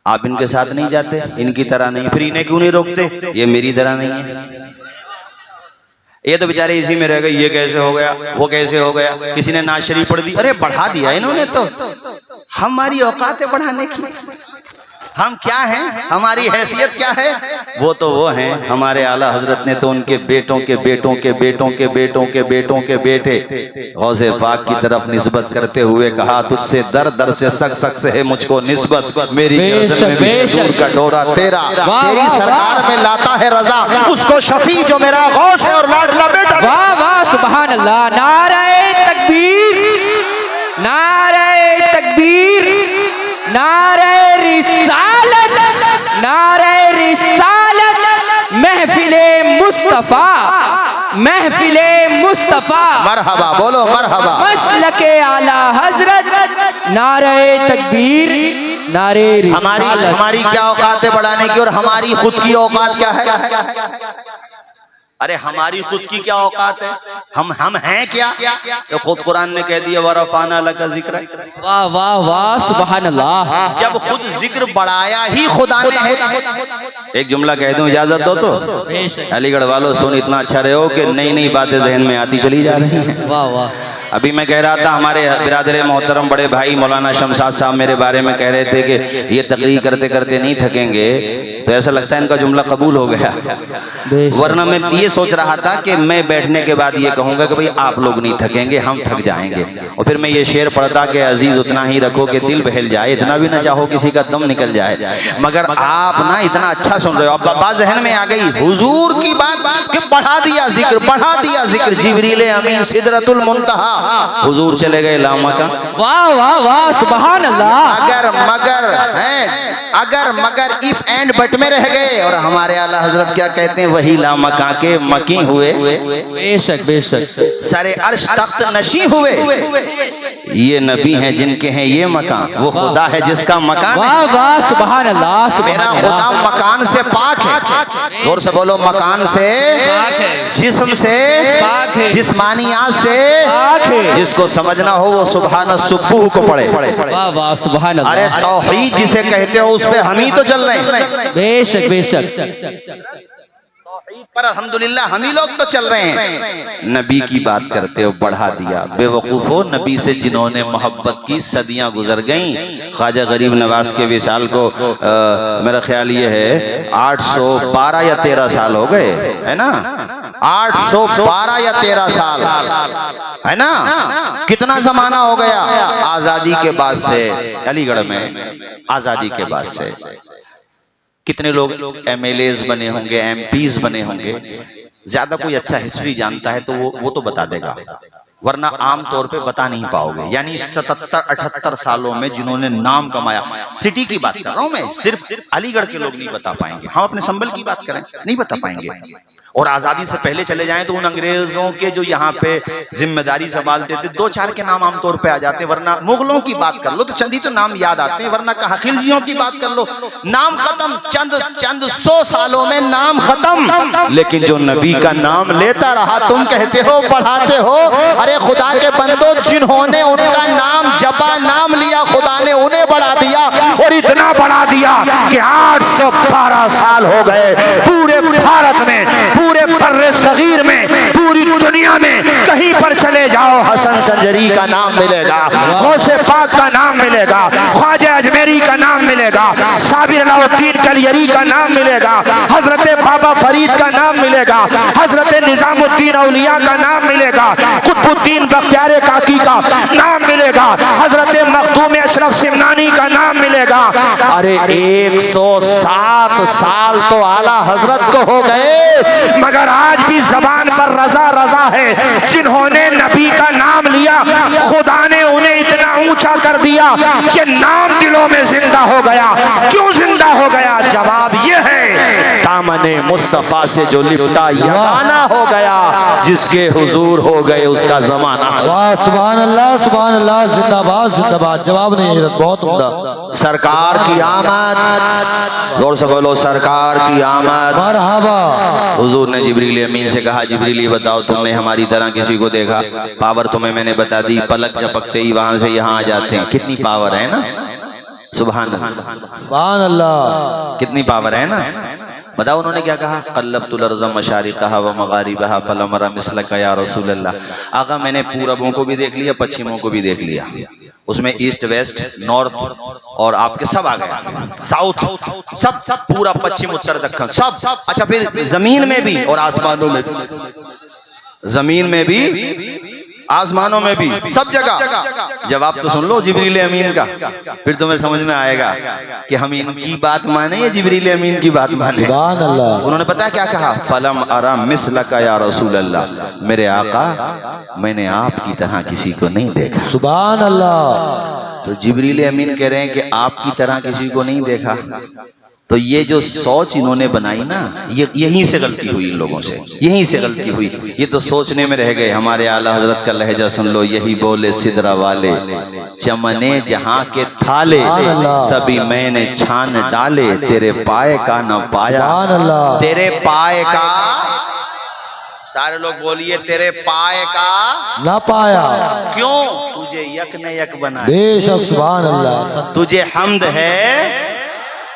आप इनके साथ नहीं जाते, इनकी तरह नहीं, फिर इन्हें क्यों नहीं रोकते? ये मेरी तरह नहीं है। ये तो बेचारे इसी में रह गए, ये कैसे हो गया, वो कैसे हो गया, किसी ने नाज शरीफ पढ़ दी, अरे बढ़ा दिया इन्होंने तो। हमारी औकात है बढ़ाने की? हम क्या हैं? हमारी हैसियत क्या है? वो तो वो हैं, हमारे आला हजरत ने तो उनके बेटों के बेटों के बेटों के बेटों के बेटों के बेटे गौसे पाक की तरफ निस्बत करते हुए कहा, तुझसे दर दर से सक से है मुझको निस्बत, मेरी गर्दन में भी हुजूर का डोरा तेरा, तेरी सरकार में लाता है रजा उसको शफी जो मेरा गौस है और लाडला बेटा। वाह वाह सुभान अल्लाह। नारे तकबीर, नारे तकबीर, नारे रिसालत, नारे रिसालत, महफिले मुस्तफा, महफिले मुस्तफा। मरहबा, बोलो मरहबा। मसलके आला हजरत, नारे तकबीर, नारे रिसालत। हमारी क्या औकात है बढ़ाने की, और हमारी खुद की औकात क्या है? अरे हमारी खुद की क्या औकात है? हम हैं क्या? तो खुद कुरान ने कह दिया, वरफाना लका जिक्र। वाह वाह वाह सुभान अल्लाह। जब खुद जिक्र बढ़ाया ही खुदा ने है। एक जुमला कह दूं, इजाजत दो तो? अलीगढ़ वालों सुन, इतना अच्छा रहे हो कि नई नई बातें जहन में आती चली जा रही हैं। वाह वाह। अभी मैं कह रहा था, हमारे बिरादर मोहतरम बड़े भाई मौलाना शमशाद साहब मेरे बारे में कह रहे थे कि ये तकरीर करते करते नहीं थकेंगे, तो ऐसा लगता है इनका जुमला कबूल हो गया। वरना मैं ये सोच रहा था कि मैं बैठने के बाद ये कहूंगा कि भाई आप लोग नहीं थकेंगे, हम थक जाएंगे, और फिर मैं ये शेर पढ़ता कि अजीज उतना ही रखो कि दिल बहल जाए, इतना भी ना चाहो किसी का दम निकल जाए। मगर आप ना इतना अच्छा सुन रहे हो, अब बात जहन में आ गई हुजूर की बात कि बढ़ा दिया जिक्र, बढ़ा दिया जिक्र। जिब्रील अमीन सिदरतुल मुंतहा, हुजूर चले गए लामका। वाह वाह वाह सुभान अल्लाह। अगर मगर हैं, अगर मगर इफ एंड बट में रह गए, और हमारे आला हजरत क्या कहते हैं, वही लामका के मकी हुए। बेशक बेशक। सरे अर्श तख्त नशी हुए। ये नबी हैं जिनके हैं ये मकान, वो खुदा है जिसका मकान वाह है। वाह सुभान अल्लाह मेरा सुभान खुदा अल्लाह। मकान से पाक है। जोर से बोलो, मकान से, पाक है, जिस्म से, पाक है, जिस्मानियात से। पाक है। जिसको समझना हो वो सुबहान सुब्बुह को पढ़े। वाह वाह सुभान अरे अल्लाह। तौहीद जिसे कहते हो उस पे हम ही तो चल रहे हैं। बेशक बेशक। तौहीद पर अल्हम्दुलिल्लाह हम ही लोग तो चल रहे हैं। नबी की बात करते हो, बढ़ा दिया। बेवकूफो, नबी से जिन्होंने मोहब्बत की सदियां गुजर गईं। ख्वाजा गरीब नवाज के विशाल को मेरा ख्याल ये है 812 या 13 साल हो गए, है ना? 812 या 13 साल, है ना? कितना जमाना हो गया आजादी के बाद से, अलीगढ़ में आजादी के बाद से कितने लोग MLAs बने होंगे, MPs बने होंगे। ज्यादा कोई अच्छा हिस्ट्री जानता है तो वो तो बता देगा, वरना आम तौर पे बता नहीं पाओगे। यानी 77-78 सालों में जिन्होंने नाम कमाया, सिटी की बात कर रहा हूं मैं, सिर्फ अलीगढ़ के लोग नहीं बता पाएंगे। हम अपने संभल की बात करें, नहीं बता पाएंगे। और आजादी से पहले चले जाएं तो उन अंग्रेजों के जो यहाँ पे जिम्मेदारी संभालते थे, 2-4 के नाम आमतौर पे आ जाते, वरना मुगलों की बात कर लो तो चंद ही तो नाम याद आते हैं, वरना कहा खिलजियों की बात कर लो, नाम खत्म। चंद 100 सालों में नाम खत्म। लेकिन जो नबी का नाम लेता रहा, तुम कहते हो बढ़ाते हो। अरे खुदा के बंदो, जिन्होंने उनका नाम जपा, नाम लिया, खुदा ने उन्हें बढ़ा दिया। और इतना बढ़ा दिया कि 812 साल हो गए पूरे भारत में, पूरे बर्रे सगीर में, पूरी दुनिया में कहीं पर चले जाओ हसन संजरी का नाम मिलेगा, गौसे पाक का नाम मिलेगा, ख्वाजा अजमेरी का नाम मिलेगा, साबिर अलाउद्दीन कलियरी का नाम मिलेगा, हजरत बाबा फरीद का नाम मिलेगा, हजरत निजामुद्दीन औलिया का नाम मिलेगा, कुतुबुद्दीन बख्तियार काकी का नाम मिलेगा, हजरत मखदूम अशरफ सिमनानी का नाम मिलेगा। अरे 107 साल तो आला हजरत को हो गए, मगर आज भी जबान पर रजा रजा है। जिन्होंने नबी का नाम लिया, खुदा ने उन्हें इतना ऊंचा कर दिया कि नाम दिलों में जिंदा हो गया। क्यों जिंदा हो गया? जवाब यह है, दामने मुस्तफा से जो लिपटा यगाना हो गया, जिसके हुजूर हो गए उसका जमाना। वाह सुभान अल्लाह सुभान अल्लाह, जिंदाबाद जिंदाबाद। जवाब नहीं, बहुत उम्दा। सरकार की आमद, जोर से बोलो, सरकार की आमद। मरहबा। हुजूर ने जिब्रील अमीन से कहा, जिब्रील ये बताओ, तुमने हमारी तरह किसी को देखा? पावर तुम्हें मैंने बता दी, पलक झपकते ही वहां से यहाँ आ जाते हैं। कितनी पावर है ना? सुभान अल्लाह सुभान अल्लाह। कितनी पावर है ना? बताओ उन्होंने क्या कहा? क़ल्लब्तुल अर्ज़ मशारिक़हा व मग़ारिबहा फ़लम अरा मिस्लका या रसूल अल्लाह। आका, मैंने पूरबों को भी देख लिया, पश्चिमों को भी देख लिया, उसमें ईस्ट वेस्ट नॉर्थ और आपके सब आ गया, साउथ, सब पूरा पश्चिम उत्तर दक्षिण सब। अच्छा, फिर जमीन में भी और आसमानों में, जमीन में भी आसमानों में भी, सब जगह। जवाब तो सुन लो जिब्रील अमीन का, फिर तुम्हें समझ में आएगा कि हम इनकी बात माने या जिब्रील अमीन की बात माने। सुभान अल्लाह। उन्होंने पता क्या कहा? फलम अरा मिसलका या रसूल अल्लाह, मेरे आका, मैंने आपकी तरह किसी को नहीं देखा। सुभान अल्लाह। तो जिब्रील अमीन कह रहे हैं कि आपकी तरह किसी को नहीं देखा। तो ये जो सोच इन्होंने बनाई ना, ये यहीं से गलती हुई इन लोगों से, यहीं से गलती हुई। ये तो सोचने में रह गए। हमारे आला हजरत का लहजा सुन लो, यही बोले सिदरा वाले, चमने जहां के थाले, सभी मैंने छान डाले, तेरे पाए का न पाया। तेरे पाए का, सारे लोग बोलिए, तेरे पाए का ना पाया। क्यों? तुझे यक न यक बनाया। बेशक सुभान अल्लाह। तुझे हम्द है,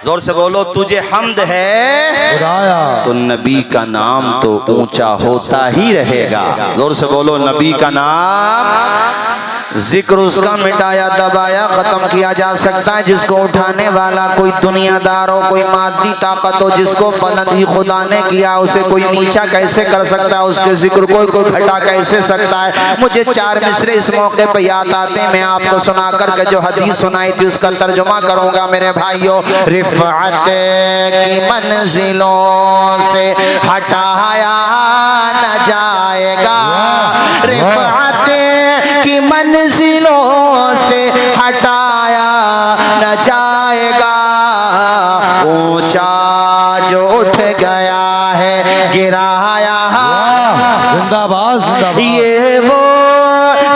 जोर से बोलो, तुझे हम्द है खुदाया। तो नबी का नाम तो ऊंचा होता ही रहेगा। जोर से बोलो, नबी का नाम, जिक्र उसका मिटाया दबाया खत्म किया जा सकता है जिसको उठाने वाला कोई दुनियादार हो, कोई मादी ताकत हो। जिसको बुलंद ही खुदा ने किया, उसे कोई नीचा कैसे कर सकता है? उसके जिक्र को कोई घटा कैसे सकता है? मुझे 4 मिसरे इस मौके पर याद आते हैं, मैं आपको सुनाकर के जो हदीस सुनाई थी उसका तर्जुमा करूंगा मेरे भाइयों। रिफ़अत की मंजिलों से हटाया न जाएगा, रिफ़अत की मंजिलों से हटाया न जाएगा। ऊंचा जो उठ गया है गिराया, जिंदाबाद जिंदाबाद। ये वो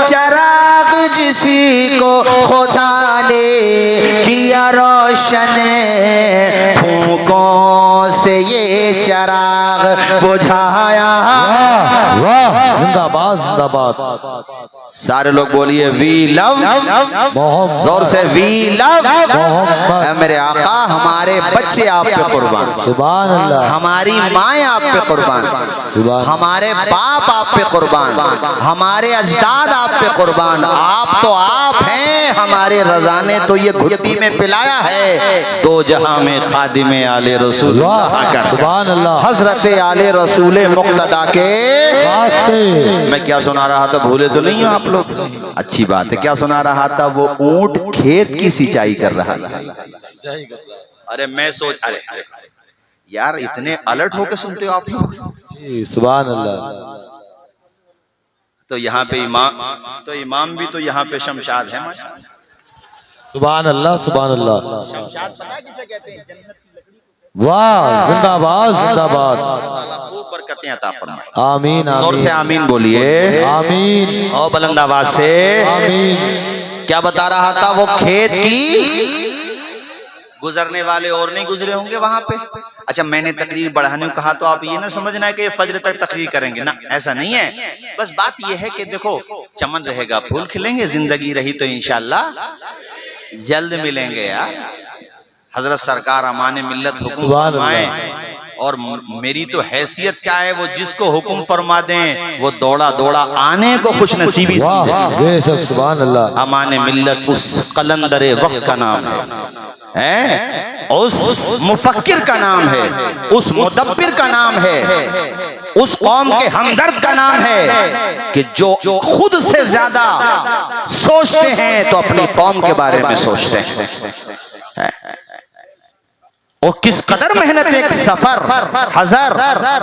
चराग जिसी को खुदा ने किया रोशन, फूकों से ये चिराग बुझाया। वाह, जिंदाबाद जिंदाबाद। सारे लोग बोलिए वी लव मोहम्मद, जोर से वी लव मोहम्मद। मेरे आका, हमारे बच्चे आप पे कुर्बान, सुभान अल्लाह, हमारी माएँ आप पे कुर्बान, सुभान, हमारे बाप आप पे कुर्बान, हमारे अजदाद आप पे कुर्बान। आप तो आप हैं, हमारे रज़ा ने तो ये घुट्टी में पिलाया है। दो जहां में खादिमे आले रसूल, सुभान अल्लाह, हजरत आले रसूल मुक्तदा के वास्ते। मैं क्या सुना रहा था, भूले तो नहीं हो आप लोग? अच्छी बात है। क्या सुना रहा था? वो ऊंट खेत की सिंचाई कर रहा था। अरे मैं सोच, अरे यार इतने अलर्ट होकर सुनते हो आप लोग। सुभान अल्लाह। तो यहाँ पे इमाम भी तो यहाँ पे शमशाद है माशाअल्लाह। सुभान अल्लाह, सुभान अल्लाह। शमशाद पता है किसे कहते हैं? जन्नत की लकड़ी। वाह, जिंदाबाद जिंदाबाद। खूब बरकतें अता फरमाए। आमीन जोर से आमीन आमीन बोलिए। आमीन और बुलंद आवाज से आमीन। क्या बता रहा था? वो खेत की गुजरने वाले और नहीं गुजरे होंगे वहां पे। अच्छा, मैंने तकरीर बढ़ाने को कहा तो आप ये ना समझना है कि ये फजर तक तकरीर करेंगे ना, ऐसा नहीं है। बस बात ये है कि देखो, चमन रहेगा फूल खिलेंगे, जिंदगी रही तो इंशाअल्लाह जल्द मिलेंगे यार। हजरत सरकार अमाने मिल्लत हुक्म फरमाए, और मेरी तो हैसियत क्या है, वो जिसको हुक्म फरमा दें वो दौड़ा दौड़ा आने को खुश नसीबी समझे। बेशक, सुभान अल्लाह। अमाने मिल्लत उस कलंदरे वक्त का नाम है, उस मुफक्किर का नाम है, उस मुदब्बिर का नाम है, उस कौम के हमदर्द का नाम है कि जो खुद से ज्यादा सोचते हैं तो अपनी कौम के बारे में सोचते हैं। वो किस कदर मेहनत, एक सफर हजर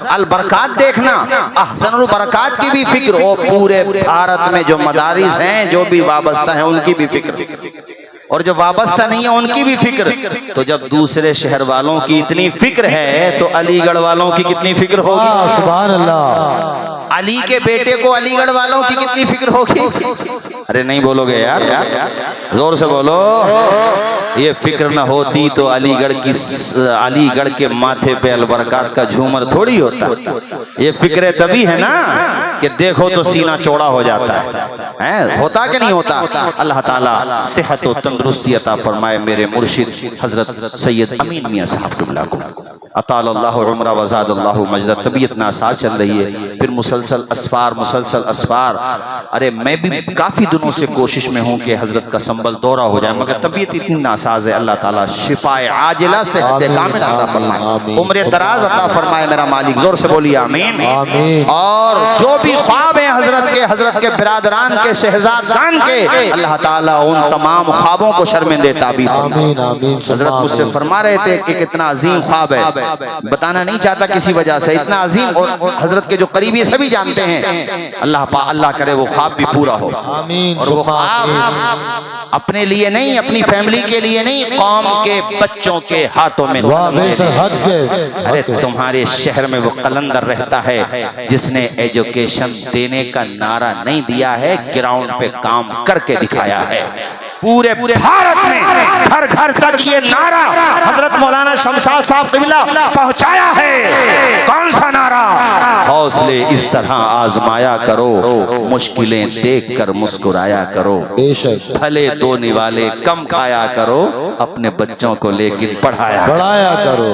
अल बरकात देखना, अहसनुल बरकात की भी फिक्र, वो पूरे भारत में जो मदारिस हैं जो भी वाबस्ता हैं उनकी भी फिक्र, और जो वाबस्ता नहीं है उनकी भी फिक्र। तो जब दूसरे शहर वालों की इतनी फिक्र है तो अलीगढ़ वालों की कितनी फिक्र होगी? सुभान अल्लाह। अली के बेटे को अलीगढ़ वालों की कितनी फिक्र होगी? अरे नहीं बोलोगे यार, जोर से बोलो। ये फिक्र न होती तो अलीगढ़ के माथे पे अलबरकात का झूमर थोड़ी होता। ये फिक्र तभी है ना कि देखो तो सीना चौड़ा हो जाता है, होता कि नहीं होता? अल्लाह ताला सेहत और तंदुरुस्ती अता फरमाए मेरे मुर्शिद हजरत सैयद अमीन मियां साहब क़िबला को। अताल अल्लाह उम्रा वज़ाद अल्लाह मजदा। तबीयत नासाज चल रही है, फिर मुसलसल असफार। अरे मैं भी काफी दिनों से कोशिश में हूँ कि हजरत का संबल दौरा हो जाए, मगर तबीयत इतनी नासाज है। अल्लाह ताला शिफाए आजिला से कामिल अता फरमाए, उम्र दराज अता फरमाए मेरा मालिक। जोर से बोलिए आमीन। और जो भी ख्वाब है हजरत के बिरादरान के, शहजादान के, अल्लाह ताला उन तमाम ख्वाबों को शर्मिंदे ताबीर फरमाए। हजरत मुझसे फरमा रहे थे कि कितना अजीम ख्वाब है, बताना नहीं चाहता किसी वजह से, इतना अजीम, और हजरत के जो करीबी सभी जानते हैं। अल्लाह करे वो ख्वाब भी पूरा हो, और वो ख्वाब अपने लिए नहीं, अपनी फैमिली के लिए नहीं, कौम के बच्चों के हाथों में। अरे तुम्हारे शहर में वो कलंदर रहता है जिसने एजुकेशन देने का नारा नहीं दिया है, ग्राउंड पे काम करके दिखाया है। पूरे भारत में घर घर तक ये नारा हजरत मौलाना शमशाद साहब क़िबला पहुंचाया है। कौन सा नारा? हौसले इस तरह आजमाया करो, मुश्किलें देखकर मुस्कुराया करो, भले दो निवाले कम खाया करो, अपने बच्चों को लेकिन बढ़ाया करो।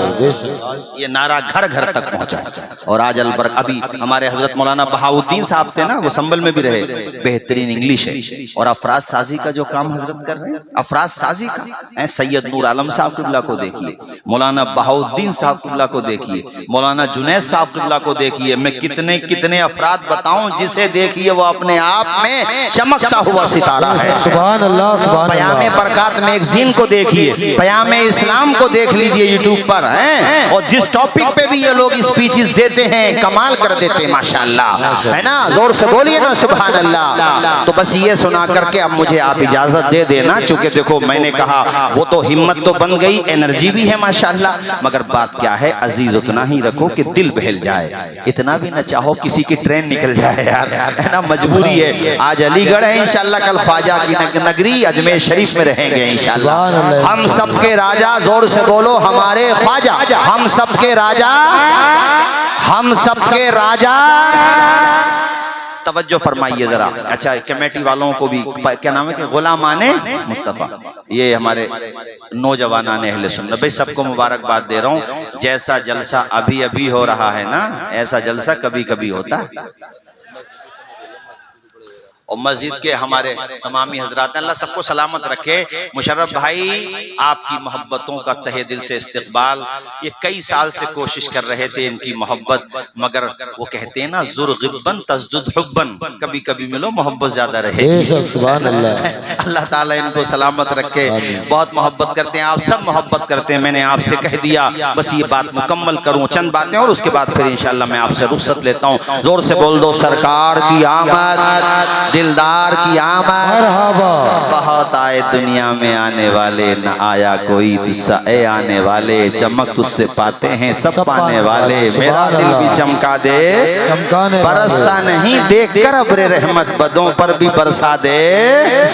ये नारा घर घर तक पहुंचा। और आज अभी हमारे हजरत मौलाना बहाउद्दीन साहब थे ना, वो संबल में भी रहे, बेहतरीन इंग्लिश है, और अफराज साजी का जो काम हजरत कर रहे हैं, अफराज साजी का, सैयद नूर आलम साहब क़िबला को देखिए, मौलाना बहाउद्दीन साहब क़िबला को देखिए, मौलाना जुनैद साहब क़िबला को देखिए। मैं कितने कितने अफराद बताऊं जिसे देखिए वो अपने आप में चमकता हुआ सितारा है। सुभान अल्लाह, सुभान अल्लाह। पयामे बरकात मैगजीन को देखिए, पयामे इस्लाम को देख लीजिए यूट्यूब पर हैं, और जिस टॉपिक पे भी ये लोग स्पीचेस देते हैं कमाल कर देते हैं माशाअल्लाह, है ना? जोर से बोलिए ना सुभान अल्लाह। तो बस ये सुना करके अब मुझे आप इजाजत दे दे देना, चूंकि देखो मैंने कहा वो तो हिम्मत तो बन गई, एनर्जी भी है माशाल्लाह, मगर बात क्या है अजीज उतना ही रखो कि दिल बहल जाए, इतना भी न चाहो किसी की ट्रेन निकल जाए यार, है ना, मजबूरी है। आज अलीगढ़ है इंशाल्लाह, कल ख्वाजा की नगरी अजमेर शरीफ में रहेंगे इंशाल्लाह। हम सबके राजा, जोर से बोलो हमारे ख्वाजा, हम सबके राजा, हम सबके राजा। तवज्जो फरमाइए जरा। अच्छा, कमेटी वालों को भी क्या नाम है कि गुलामाने मुस्तफा, ये हमारे नौजवानाने अहले सुन्नत, भाई सबको मुबारकबाद दे रहा हूँ। जैसा जलसा अभी अभी हो रहा है ना, ऐसा जलसा कभी कभी होता है। और मस्जिद के हमारे तमामी हजरात, अल्लाह सबको सलामत रखे। मुशर्रफ भाई, आपकी मोहब्बतों का तहे दिल से इस्तकबाल। ये कई साल से कोशिश कर रहे थे इनकी मोहब्बत, मगर वो कहते हैं ना जुर गिब्बन तज़दुद हुब्बन, कभी कभी मिलो मोहब्बत ज्यादा रहेगी। सुभान अल्लाह। अल्लाह ताला इनको सलामत रखे। बहुत मोहब्बत करते हैं, आप सब मोहब्बत करते हैं। मैंने आपसे कह दिया, बस ये बात मुकम्मल करूं, चंद बातें, और उसके बाद फिर इंशाल्लाह मैं आपसे रुखसत लेता हूं। जोर से बोल दो सरकार की आमद, दिलदार की आमद। बहुत आए दुनिया में आने वाले, न आया कोई तुझसा ए आने वाले, चमक तुझसे पाते हैं सब पाने वाले, मेरा दिल भी चमका दे, बरसता नहीं देख कर अब्रे रहमत, बदों पर भी बरसा दे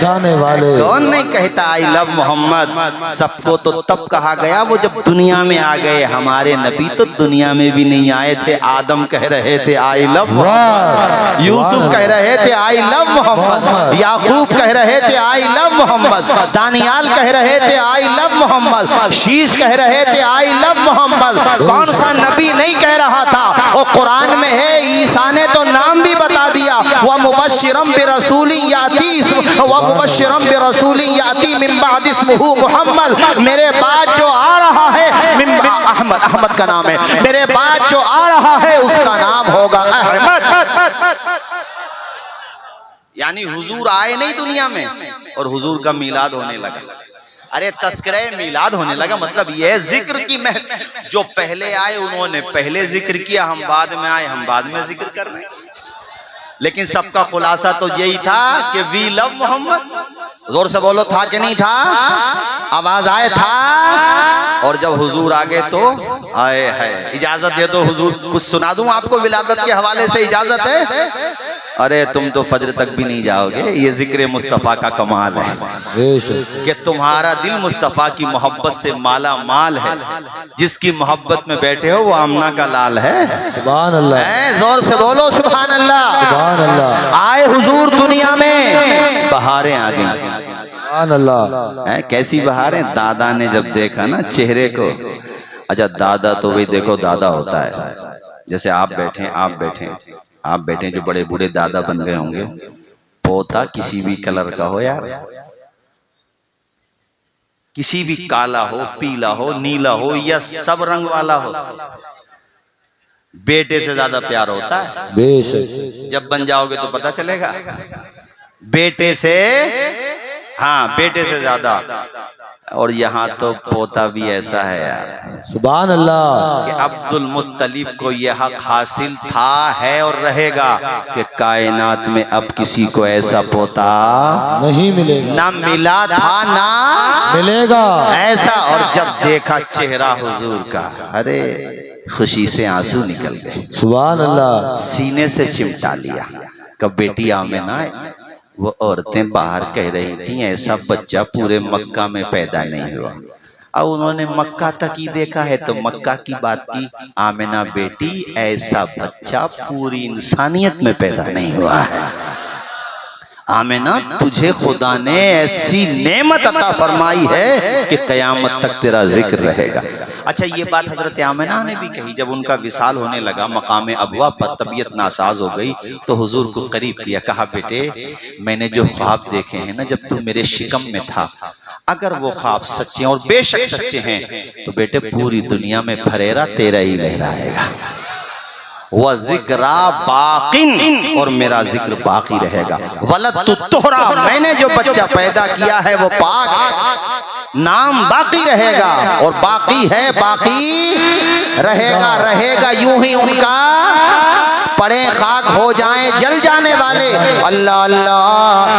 जाने वाले। कौन नहीं कहता आई लव मोहम्मद। सबको तो तब कहा गया वो जब दुनिया में आ गए। हमारे नबी तो दुनिया में भी नहीं आए थे, आदम कह रहे थे आई लव मोहम्मद, यूसुफ कह रहे थे आई लव मोहम्मद, याकूब कह रहे थे आई लव मोहम्मद, दानियाल कह रहे थे आई लव मोहम्मद, शीश कह रहे थे आई लव मोहम्मद। कौन सा नबी नहीं कह रहा था? और कुरान में है, ईसा ने तो नाम भी बता दिया, वह मुबश्शिरम बिरसूली याती, वह मुबश्शिरम बिरसूली याती मिन बाद इस्मुहु मुहम्मद। मेरे बाद जो आ रहा है, अहमद, अहमद का नाम है, मेरे बाद जो आ रहा है उसका नाम होगा अहमद। यानी हुजूर आए नहीं दुनिया में और हुजूर का मीलाद होने लगा। अरे तस्करे मीलाद होने लगा, मतलब यह जिक्र की जो पहले आए उन्होंने पहले जिक्र किया, हम बाद में आए, हम बाद में जिक्र कर रहे हैं। लेकिन सबका खुलासा तो यही था कि वी लव मोहम्मद। जोर से बोलो, था कि नहीं था? आवाज आए था। और जब हुजूर आ गए तो आए है। इजाजत दे दो हुजूर, कुछ सुना दूं आपको विलादत के हवाले से, इजाजत है? अरे तुम तो फजर तक भी नहीं जाओगे। ये जिक्र मुस्तफा का कमाल है कि तुम्हारा दिल मुस्तफा की मोहब्बत से माला माल है। जिसकी मोहब्बत में बैठे हो वो आमना का लाल है। सुभान अल्लाह। जोर से बोलो सुभान अल्लाह। सुभान अल्लाह। आए हुजूर दुनिया में, बहारें आ गई। सुभान अल्लाह। कैसी बहारें? दादा ने जब देखा ना चेहरे को, अच्छा दादा तो वही देखो दादा होता है, जैसे आप बैठे, आप बैठे जो बड़े बूढ़े दादा बन गए होंगे, पोता किसी भी कलर का हो यार, किसी भी काला हो, पीला हो, नीला हो या सब रंग वाला हो, बेटे से ज्यादा प्यार होता है। बेशक। जब बन जाओगे तो पता चलेगा। बेटे से, हाँ बेटे से ज्यादा। और यहाँ तो पोता भी ऐसा है यार, सुभान अल्लाह, कि अब्दुल मुत्तलिब को यह हक हासिल था, है और रहेगा कि कायनात में अब किसी को ऐसा पोता नहीं मिलेगा, ना मिला था ना मिलेगा ऐसा। और जब देखा चेहरा हुजूर का, अरे खुशी से आंसू निकल गए। सुभान अल्लाह। सीने से चिमटा लिया। कब बेटी आमिना, वो औरतें बाहर कह रही थी ऐसा बच्चा पूरे मक्का में पैदा नहीं हुआ। अब उन्होंने मक्का तक ही देखा है तो मक्का की बात की। आमिना बेटी, ऐसा बच्चा पूरी इंसानियत में पैदा नहीं हुआ है। आमिना, तुझे खुदा ने ऐसी नेमत अता फरमाई है कि कयामत तक तेरा जिक्र रहेगा। अच्छा, ये बात हजरत आमिना ने भी कही। जब उनका विसाल होने लगा, मकाम अबवा पर तबीयत नासाज हो गई, तो हुजूर को करीब किया, कहा बेटे मैंने जो ख्वाब देखे हैं ना जब तू मेरे शिकम में था, अगर वो ख्वाब सच्चे और बेशक सच्चे हैं तो बेटे पूरी दुनिया में फरेरा तेरा ही लहराएगा। वह जिक्रा बाकिन, और मेरा जिक्र बाकी रहेगा। वलद तोहरा, मैंने जो बच्चा पैदा किया है वो पाक, नाम बाकी रहेगा। और बाकी है, बाकी रहेगा, रहेगा यूं ही उनका पड़े खाक हो जाएं, जल जाने वाले। अल्लाह अल्लाह।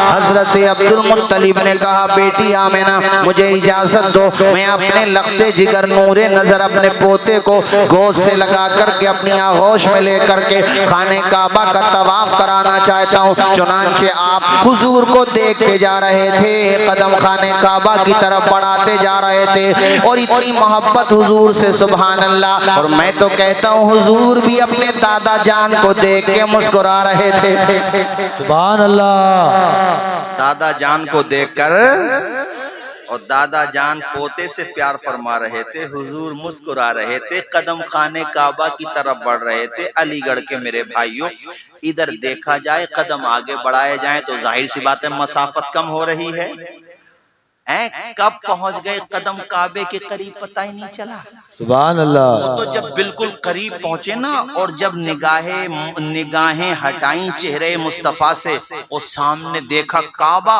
हजरत अब्दुल मुत्तलिब ने कहा, बेटी आमिना मुझे इजाजत दो, मैं अपने लख्ते जिगर नूरे नजर अपने पोते को गोद से लगा करके अपनी आगोश में लेकर के खाने काबा का तवाफ कराना चाहता हूँ। चुनांचे आप हुजूर को देखते जा रहे थे, कदम खाने काबा की तरफ बढ़ाते जा रहे थे और इतनी मोहब्बत हुजूर से, सुभान अल्लाह। और मैं तो कहता हूँ हुजूर भी अपने दादा जान को देख के मुस्कुरा रहे थे। सुभान अल्लाह। दादा जान को देखकर और दादा जान पोते से प्यार फरमा रहे थे, हुजूर मुस्कुरा रहे थे, कदम खाने काबा की तरफ बढ़ रहे थे। अलीगढ़ के मेरे भाइयों, इधर देखा जाए, कदम आगे बढ़ाए जाए तो जाहिर सी बात है मसाफत कम हो रही है। कब पहुंच गए कदम काबे के करीब पता ही नहीं चला। सुभान अल्लाह। तो जब बिल्कुल करीब पहुंचे ना और जब निगाहें हटाई चेहरे मुस्तफा से और सामने देखा काबा,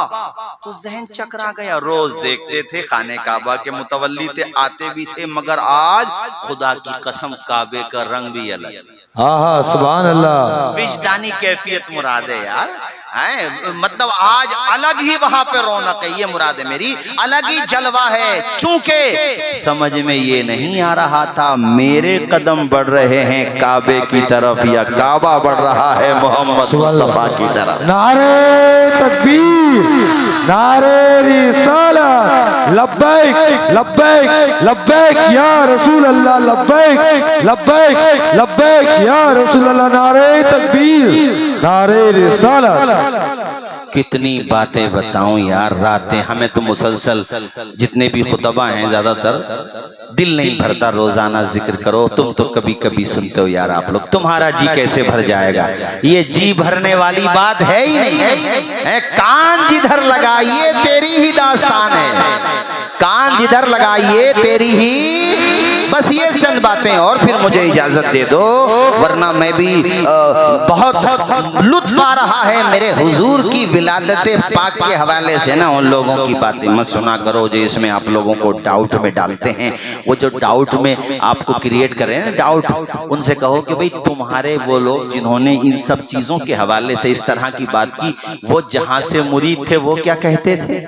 तो जहन चकरा गया। रोज देखते थे, खाने काबा के मुतवल्ली थे, आते भी थे, मगर आज खुदा की कसम काबे का रंग भी अलग। हाँ हाँ, सुभान अल्लाह। विजदानी कैफियत मुराद है यार, मतलब आज अलग ही वहां पे रौनक है, ये मुराद है मेरी, अलग ही जलवा है। चूंकि समझ में ये नहीं आ रहा था मेरे कदम बढ़ रहे हैं काबे की तरफ या काबा बढ़ रहा है मोहम्मद मुस्तफा की तरफ। नारे तकबीर, नारे रिसालत, लब्बैक लब्बैक लब्बैक या रसूल अल्लाह, लब्बैक लब्बैक लब्बैक या रसूल अल्लाह। नारे तकबीर, नारे रिसालत। कितनी बातें बताऊं यार, रातें हमें तो मुसलसल जितने भी खुतबा हैं ज्यादातर दिल नहीं भरता, रोजाना जिक्र करो। तुम तो कभी कभी सुनते हो यार आप लोग, तुम्हारा जी कैसे भर जाएगा? ये जी भरने वाली बात है ही नहीं है। कान जिधर लगाइए तेरी ही दास्तान है, कान जिधर लगाइए तेरी ही। बस ये चंद बातें और फिर मुझे इजाजत दे दो, वरना मैं भी बहुत लुत्फ आ रहा है मेरे हुजूर की विलादत पाक के हवाले से ना। उन लोगों की बातें मत सुना करो जो इसमें आप लोगों को डाउट में डालते हैं। वो जो डाउट में आपको क्रिएट कर रहे हैं ना डाउट, उनसे कहो कि भाई तुम्हारे वो लोग जिन्होंने इन सब चीजों के हवाले से इस तरह की बात की, वो जहां से मुरीद थे वो क्या कहते थे,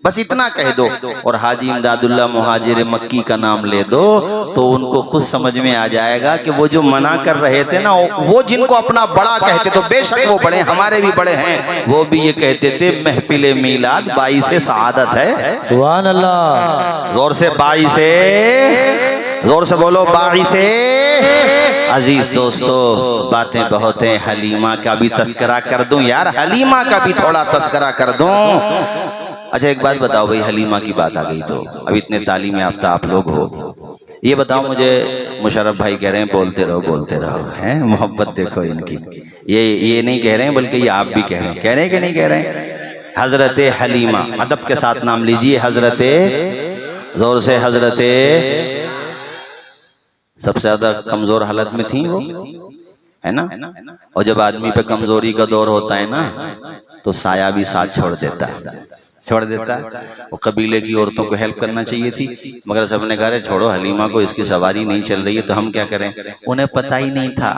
बस इतना कह दो। और हाजी इमदादुल्लाह मुहाजिर मक्की का नाम ले दो तो उनको खुद समझ में आ जाएगा कि वो जो मना कर रहे थे ना, वो जिनको अपना बड़ा कहते, तो बेशक वो बड़े, हमारे भी बड़े हैं, वो भी ये कहते थे महफिल मीलाद बाईसे सआदत है। सुभान अल्लाह। जोर से बाईसे, जोर से बोलो बाईसे। अजीज दोस्तों, बातें बहुत हैं, हलीमा का भी तस्करा कर दूं यार, हलीमा का भी थोड़ा तस्करा कर दूं। अच्छा एक बात बताओ भाई, हलीमा की बात आ गई तो अब इतने तालीम याफ्ता आप लोग हो, ये बताओ मुझे, मुशर्रफ भाई कह रहे हैं बोलते रहो हैं, मोहब्बत देखो इनकी, ये नहीं कह रहे हैं बल्कि ये आप भी कह रहे हैं कि नहीं कह रहे हैं? हजरत हलीमा, अदब के साथ नाम लीजिए, हजरत, जोर से, हजरत, सबसे ज्यादा कमजोर हालत में थी वो, है ना। और जब आदमी पे कमजोरी का दौर होता है ना तो साया भी साथ छोड़ देता है। वो कबीले की औरतों को हेल्प करना चाहिए थी, मगर सबने कहा छोड़ो हलीमा को, इसकी सवारी नहीं चल रही है तो हम क्या करें। उन्हें पता ही नहीं था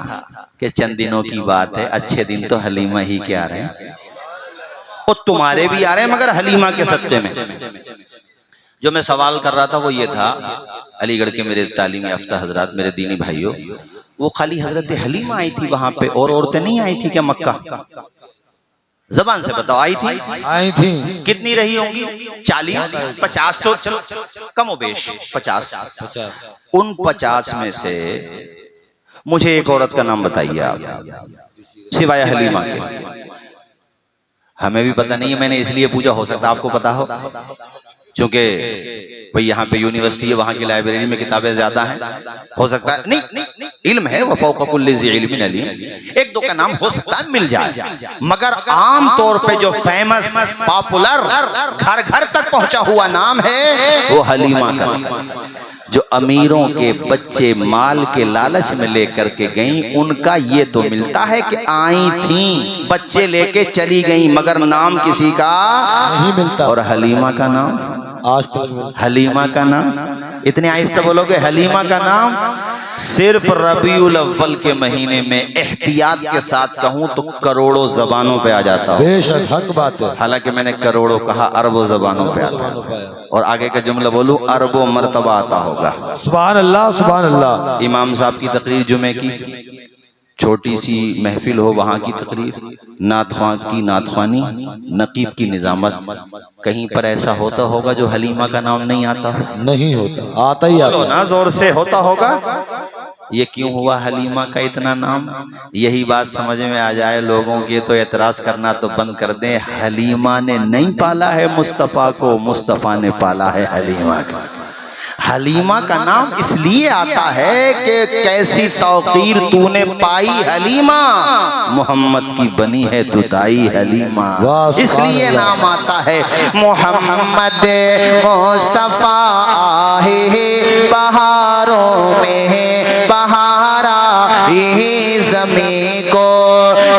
कि चंद दिनों की बात है, अच्छे दिन तो हलीमा ही के आ रहे हैं, वो तुम्हारे भी आ रहे हैं मगर हलीमा के सत्ते में। जो मैं सवाल कर रहा था वो ये था, अलीगढ़ के मेरे तालीम याफ्ता हजरात, मेरे दीनी भाइयों, वो खाली हजरत हलीमा आई थी वहां पे और औरतें नहीं आई थी क्या मक्का? जबान से बताओ, आई थी? कितनी रही होंगी? 40 50 तो चलो कमोबेश 50। उन 50 में से मुझे एक औरत का नाम बताइए आप, सिवाय हलीमा के। हमें भी पता नहीं है, मैंने इसलिए पूछा, हो सकता आपको पता हो, क्योंकि भाई यहाँ पे यूनिवर्सिटी है, वहां की लाइब्रेरी में किताबें ज्यादा हैं, हो सकता है नहीं, इल्म है वो फौक़ कुल्लि ज़ी इल्मिन अलीम, एक दो का नाम हो सकता है मिल जाए, मगर आम तौर पे जो फेमस पॉपुलर घर घर तक पहुंचा हुआ नाम है वो हलीमा का, जो अमीरों के बच्चे माल के लालच में लेकर के गईं। उनका ये तो मिलता है कि आई थी, बच्चे लेके चली गई, मगर नाम किसी का नहीं मिलता। और हलीमा का नाम, आज तक हलीमा का नाम, इतने आहिस्ते बोलोगे, हलीमा का नाम सिर्फ रबीउल अव्वल के महीने में एहतियात के साथ कहूं तो करोड़ों जबानों पे आ जाता हो। बेशक हक बात है। हालांकि मैंने करोड़ों कहा, अरबों जबानों पे आता है। और आगे का जुमला बोलूं, अरबों मर्तबा आता होगा। सुभान अल्लाह, सुभान अल्लाह। इमाम साहब की तकरीर जुमे की, छोटी सी महफिल हो वहां की तकरीर, नातख्वां की नातख्वानी, नकीब की निजामत, कहीं पर ऐसा होता होगा जो हलीमा का नाम नहीं आता? नहीं होता, आता ही आता ना जोर से होता होगा। ये क्यों हुआ हलीमा का इतना नाम? यही बात समझ में आ जाए लोगों के तो एतराज करना तो बंद कर दें। हलीमा ने नहीं पाला है मुस्तफा को, मुस्तफा ने पाला है हलीमा को। हलीमा का नाम इसलिए आता है कि कैसी तौकीर तूने पाई हलीमा, मोहम्मद की बनी है तू दाई हलीमा, इसलिए नाम आता है। मोहम्मद मुस्तफा आहे बहारों में बहारा, यही जमी को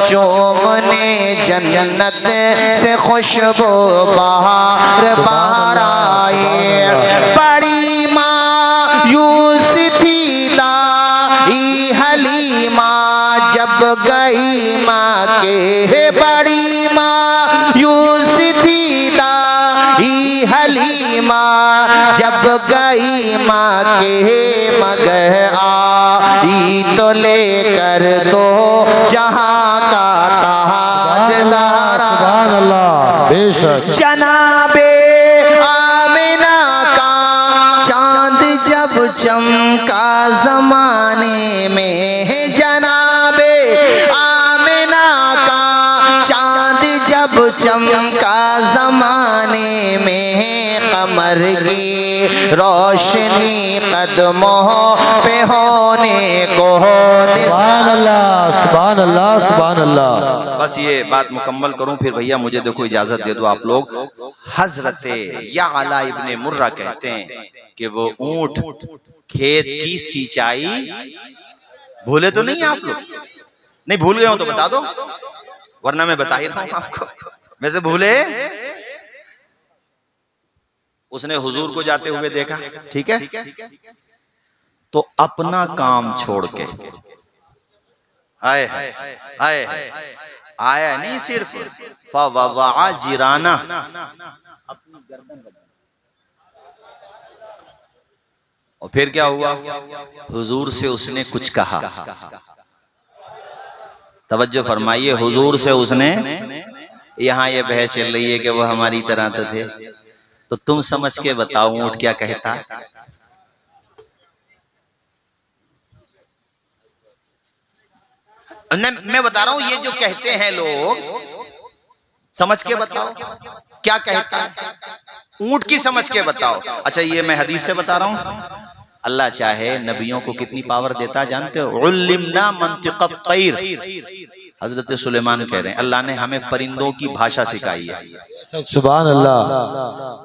चूमने जन्नत से खुशबू बहार बहार आए। बड़ी मायूस थी दाई हलीमा जब गई माँ के, बड़ी मायूस थी दाई हलीमा जब गई माँ के, मगर आई तो लेकर दो जहां का ताजदार। सुभान अल्लाह। बेशक जनाबे आमिना का चांद जब चमका जमाने में, जनाबे आमिना का चांद जब चमका जमाने में, कमर की रोशनी कदमों पे होने को सुभान अल्लाह, सुभान अल्लाह, सुभान अल्लाह। बस ये बात मुकम्मल करूं फिर भैया मुझे देखो इजाजत दे दो आप लोग। हजरत याला इब्ने मुर्रा कहते हैं कि वो ऊंट खेत की सिंचाई, भूले तो नहीं आप लोग? नहीं भूल गए हो तो बता दो, वरना मैं बता ही रहा हूं आपको। वैसे भूले? उसने हुजूर को जाते हुए देखा, ठीक है, तो अपना काम छोड़ के आए आए आया नहीं, सिर्फ फवज़अ जिराना, अपनी गर्दन, और फिर क्या हुआ? हुजूर से उसने कुछ कहा। तवज्जो फरमाइए, हुजूर से उसने, यहाँ ये बहस चल रही है कि वो हमारी तरह तो थे, तो तुम समझ के बताओ ऊंट क्या कहता है? मैं बता रहा हूं, ये जो कहते हैं लोग, समझ के बताओ क्या कहता है, ऊंट की समझ के बताओ। अच्छा ये मैं हदीस से बता रहा हूं। अल्लाह चाहे नबियों को कितनी पावर देता जानते हो? उल्लिमना मंतिक़त तैर, हजरत सुलेमान कह रहे हैं अल्लाह ने हमें परिंदों की भाषा सिखाई है। सुभान अल्लाह।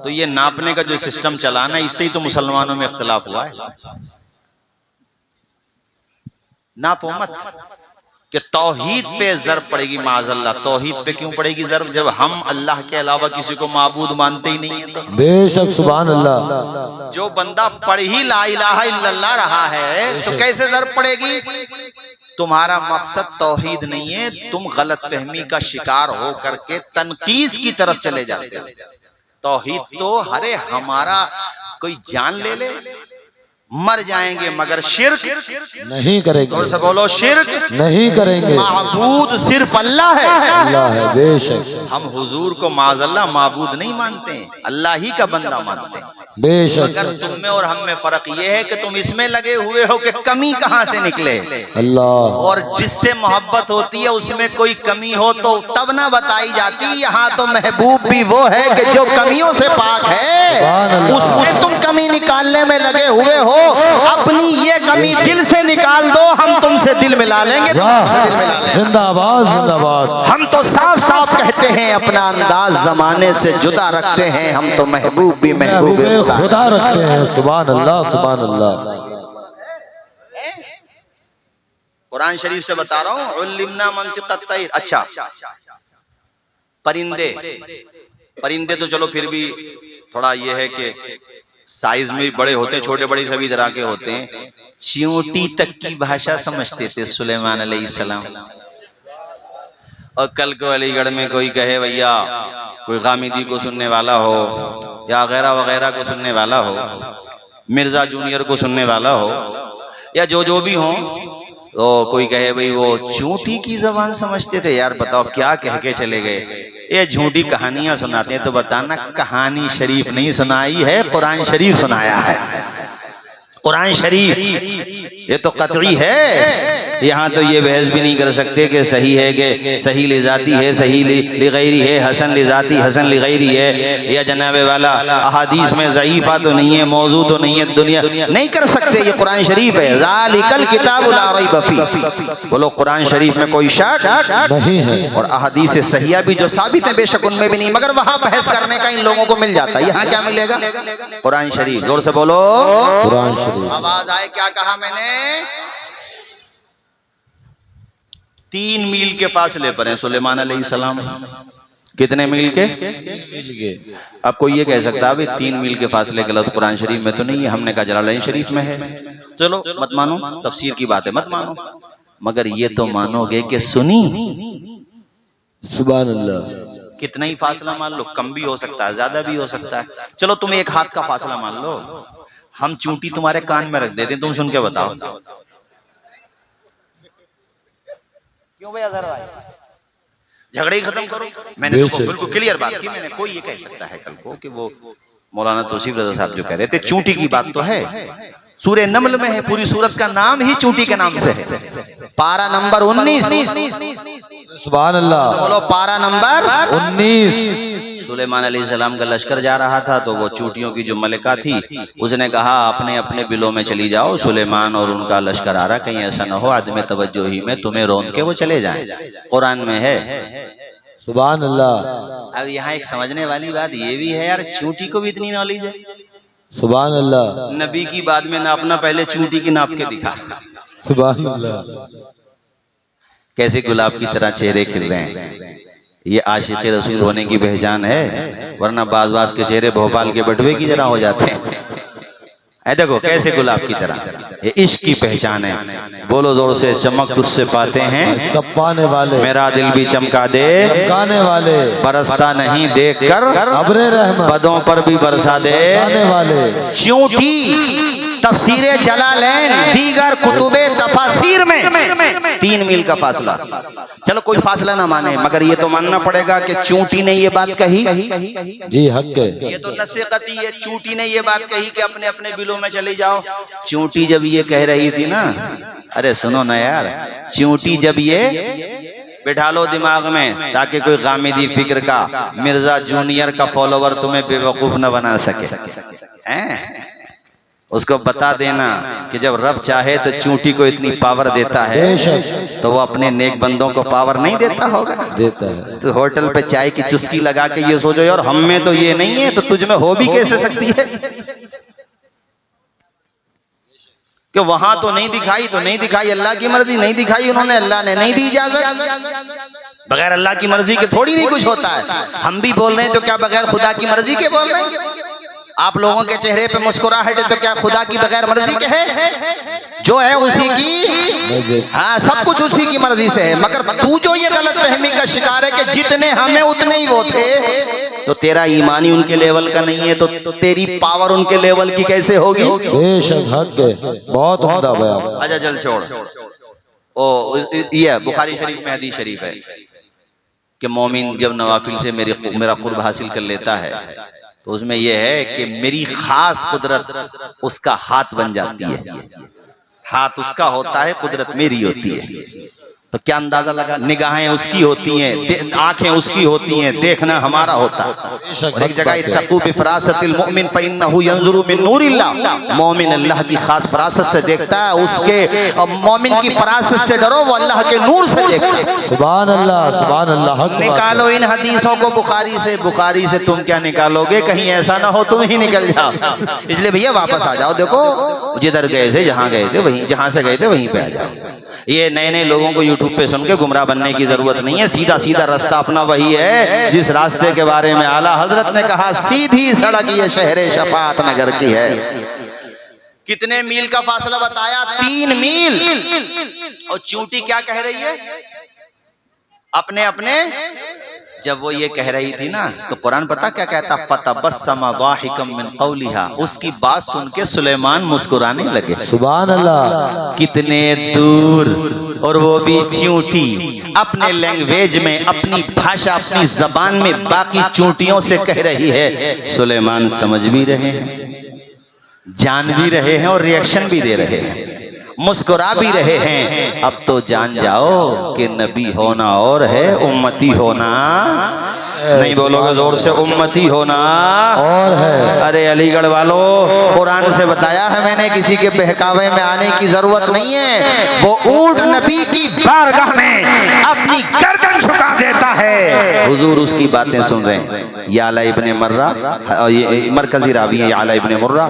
तो ये नापने का जो सिस्टम चलाना, इससे ही तो मुसलमानों में इख्तिलाफ हुआ है। नापो मत कि तौहीद पे ज़र पड़ेगी, माज़अल्लाह तौहीद पे क्यों पड़ेगी ज़र, जब हम अल्लाह के अलावा किसी को माबूद मानते ही नहीं है। तो बेशक सुभान अल्लाह। जो बंदा पढ़ ही ला इलाहा इल्लल्लाह रहा है तो कैसे ज़र पड़ेगी? तुम्हारा मकसद तौहीद नहीं है, तुम गलत फहमी का शिकार हो करके तनकीस की तरफ चले जाते हो। तौहीद तो हरे हमारा कोई जान ले ले मर जाएंगे मगर शिर्क नहीं करेंगे। जोर से बोलो, शिर्क नहीं करेंगे। माबूद सिर्फ अल्लाह है। अल्लाह है, बेशक। हम हुजूर को माज़अल्लाह माबूद नहीं मानते, अल्लाह ही का बंदा मानते हैं। बेशक। मगर तुम में और हम में फर्क ये है कि तुम इसमें लगे हुए हो कि कमी कहां से निकले, अल्लाह, और जिससे मोहब्बत होती है उसमें कोई कमी हो तो तब ना बताई जाती। यहाँ तो महबूब भी वो है कि जो कमियों से पाक है, उसमें तुम कमी निकालने में लगे हुए हो। अपनी ये कमी दिल से निकाल दो, हम तुमसे दिल मिला लेंगे, तुमसे दिल मिला लेंगे। जिंदाबाद जिंदाबाद। हम तो साफ साफ कहते हैं अपना अंदाज जमाने से जुदा रखते हैं, हम तो महबूब भी महबूब खुदा रखते हैं। सुभान अल्लाह, सुभान अल्लाह। कुरान शरीफ से बता रहा हूँ, उल्लिमना मंतिक़त तैर। अच्छा परिंदे, परिंदे तो चलो फिर भी थोड़ा ये है कि साइज में भी बड़े होते हैं, छोटे बड़े सभी तरह के होते हैं। चींटी तक की भाषा समझते थे सुलेमान अलैहिस्सलाम। और कल को अलीगढ़ में कोई कहे भैया कोई गामिदी को सुनने वाला हो या वगैरह वगैरह को सुनने वाला हो, मिर्जा जूनियर को सुनने वाला हो या जो भी हो, तो कोई कहे भाई वो चूंटी की जबान समझते थे। यार बताओ क्या कह के चले गए? ये झूठी कहानियां सुनाते हैं। तो बताना, कहानी शरीफ नहीं सुनाई है, कुरान शरीफ सुनाया है। कुरान शरीफ ये तो कतई है। यहाँ तो ये बहस भी नहीं कर सकते कि सही है कि सही ले जाती है, सही ले गैरी है, हसन ले जाती, हसन ले गैरी है, या जनाबे वाला अहादीस में ज़ईफा तो नहीं है, मौजू तो नहीं है, दुनिया नहीं कर सकते। ये कुरान शरीफ है। ज़ालिकल किताबु ला रैब फीह। बोलो कुरान शरीफ में कोई शक नहीं है। और अहादीस सहिया भी जो साबित है बेशक उनमें भी नहीं, मगर वहां बहस करने का इन लोगों को मिल जाता है। यहाँ क्या मिलेगा? कुरान शरीफ। जोर से बोलो, कुरान शरीफ। आवाज आए। क्या कहा मैंने? 3 मील के फासले पर है सुलेमान अलैहिस्सलाम। कितने मील के? अब कोई ये कह सकता है 3 मील के फासले का लफ्ज़ कुरान शरीफ में तो नहीं है। हमने कहा जलालैन शरीफ में है। चलो मत मानो, तफसीर की बात है, मत मानो, मगर ये तो मानोगे कि सुनी। सुभान अल्लाह। कितना ही फासला मान लो, कम भी हो सकता है, ज्यादा भी हो सकता है। चलो तुम एक हाथ का फासला मान लो, हम चूंटी तुम्हारे कान में रख देते हैं, तुम सुन के बताओ क्यों भाई? अजहर भाई झगड़े ही खत्म करो। मैंने तो बिल्कुल क्लियर बात की। मैंने कोई ये कह सकता है कल को कि वो मौलाना तौसीफ रज़ा साहब जो कह रहे थे चूंटी की बात तो है, सूरह नमल में है। पूरी सूरत का नाम ही चूंटी के नाम से है। पारा नंबर 19। सुभान अल्लाह। बोलो पारा नंबर 19। सुलेमान अलैहिस्सलाम का लश्कर जा रहा था, तो वो चूंटियों की जो मलिका थी उसने कहा अपने अपने बिलों में चली जाओ, सुलेमान और उनका लश्कर आ रहा, कहीं ऐसा ना हो आदमी तवज्जो ही में तुम्हें रोंद के वो चले जाएं। कुरान में है। सुभान अल्लाह। अब यहाँ एक समझने वाली बात ये भी है यार, चूंटी को भी इतनी नॉलेज है। सुभान अल्लाह। नबी की बाद में नापना, पहले चूंटी की नाप के दिखा। सुभान अल्लाह। कैसे गुलाब की तरह चेहरे खिल रहे हैं। ये आशिक़ रसूल होने की पहचान है, वरना बाज के चेहरे भोपाल के बटुए की तरह हो जाते हैं। ऐ देखो कैसे गुलाब की तरह, ये इश्क की पहचान है। बोलो जोर से, चमक तुझसे पाते हैं सब पाने वाले, मेरा दिल भी चमका दे, चमकाने वाले, बरसता नहीं देख कर अब्रे रहमत, बदों पर भी बरसा दे वाले। चूंटी तफसीरे जलालैन दीगर कुतुबे तफासीर में 3 मील का फासला। चलो कोई फासला ना माने, मगर ये तो मानना पड़ेगा कि चूंटी ने ये बात कही। जी हक है। ये तो नसीहती है। चूंटी ने ये बात कही कि अपने अपने बिलों में चले जाओ। चूंटी जब ये कह रही थी ना, अरे सुनो ना यार, चूंटी जब ये बिठा लो दिमाग में, ताकि कोई गामिदी फिक्र का मिर्जा जूनियर का फॉलोवर तुम्हें बेवकूफ न बना सके, हैं? उसको बता देना कि जब रब चाहे तो चूंटी को इतनी पावर देता है, तो वो अपने नेक बंदों को पावर नहीं देता होगा? देता है। तो होटल पे चाय की चुस्की लगा के ये सोचो यार हम में तो ये नहीं है, तो तुझ में हो भी कैसे सकती है? कि वहां तो नहीं दिखाई, तो नहीं दिखाई, अल्लाह की मर्जी नहीं दिखाई उन्होंने, अल्लाह ने नहीं दी इजाजत। बगैर अल्लाह की मर्जी के थोड़ी नहीं कुछ होता है। हम भी बोल रहे हैं तो क्या बगैर खुदा की मर्जी के बोल रहे हैं? आप लोगों के चेहरे पे मुस्कुराहट है तो क्या खुदा की बगैर मर्जी के है? जो है उसी की, हाँ सब कुछ उसी की मर्जी से है। मगर तू जो ये गलत फहमी का शिकार है कि जितने हमें उतने ही वो थे, तो तेरा ईमान ही उनके लेवल का नहीं है, तो तेरी पावर उनके लेवल की कैसे होगी? बेशक हक है। बहुत उम्दा बयान। अच्छा जल छोड़। ओ ये बुखारी शरीफ में हदीस शरीफ है कि मोमिन जब नवाफिल से मेरा कुर्ब हासिल कर लेता है, तो उसमें यह है कि मेरी खास कुदरत उसका हाथ बन जाती है। हाथ उसका होता है, कुदरत मेरी होती है। तो क्या अंदाजा लगा? निगाहें उसकी होती हैं, आंखें उसकी होती हैं, देखना हमारा होता है। और एक जगह इत्तक़ू बिफ़रासतिल मुमिन फ़इन्नहु यंज़ुरु मिन नूरिल्लाह, मोमिन अल्लाह की खास फरासत से देखता है। उसके मोमिन की फरासत से डरो, वो अल्लाह के नूर से देखता है। सुभान अल्लाह, सुभान अल्लाह। निकालो इन हदीसों को बुखारी से। बुखारी से तुम क्या निकालोगे? कहीं ऐसा ना हो तुम ही निकल जाओ। इसलिए भैया वापस आ जाओ। देखो जिधर गए थे, जहां गए थे वहीं, जहां से गए थे वहीं पे आ जाओ। ये नए नए लोगों को यूट्यूब पे सुन के गुमराह बनने की जरूरत नहीं है। सीधा सीधा रास्ता अपना वही है जिस रास्ते के बारे में आला हजरत ने कहा, सीधी सड़क ये शहर शफात नगर की है। कितने मील का फासला बताया? 3 मील। और चूंटी क्या कह रही है? अपने अपने जब वो ये कह रही थी ना, तो कुरान पता क्या कहता? फतबस्समा दाहिकम मिन कौलिहा। उसकी बात सुन के सुलेमान मुस्कुराने लगे। सुभान अल्लाह। कितने दूर, और वो भी चूंटी अपने लैंग्वेज में, अपनी भाषा, अपनी जबान में बाकी चूंटियों से कह रही है। सुलेमान समझ भी रहे हैं, जान भी रहे हैं और रिएक्शन भी दे रहे हैं, मुस्कुरा भी रहे हैं। अब तो जान जाओ कि नबी होना और है, उम्मती होना नहीं। बोलोगे जोर से, उम्मती होना और है। अरे अलीगढ़ वालों, कुरान से बताया है मैंने, किसी के बहकावे में आने की जरूरत नहीं है। वो ऊंट नबी की बारगाह में अपनी गर्दन झुका देता है। हुजूर उसकी बातें सुन रहे हैं। याला इब्ने मर्रा, ये मरकजी रावी है, याला इब्ने मुर्रा,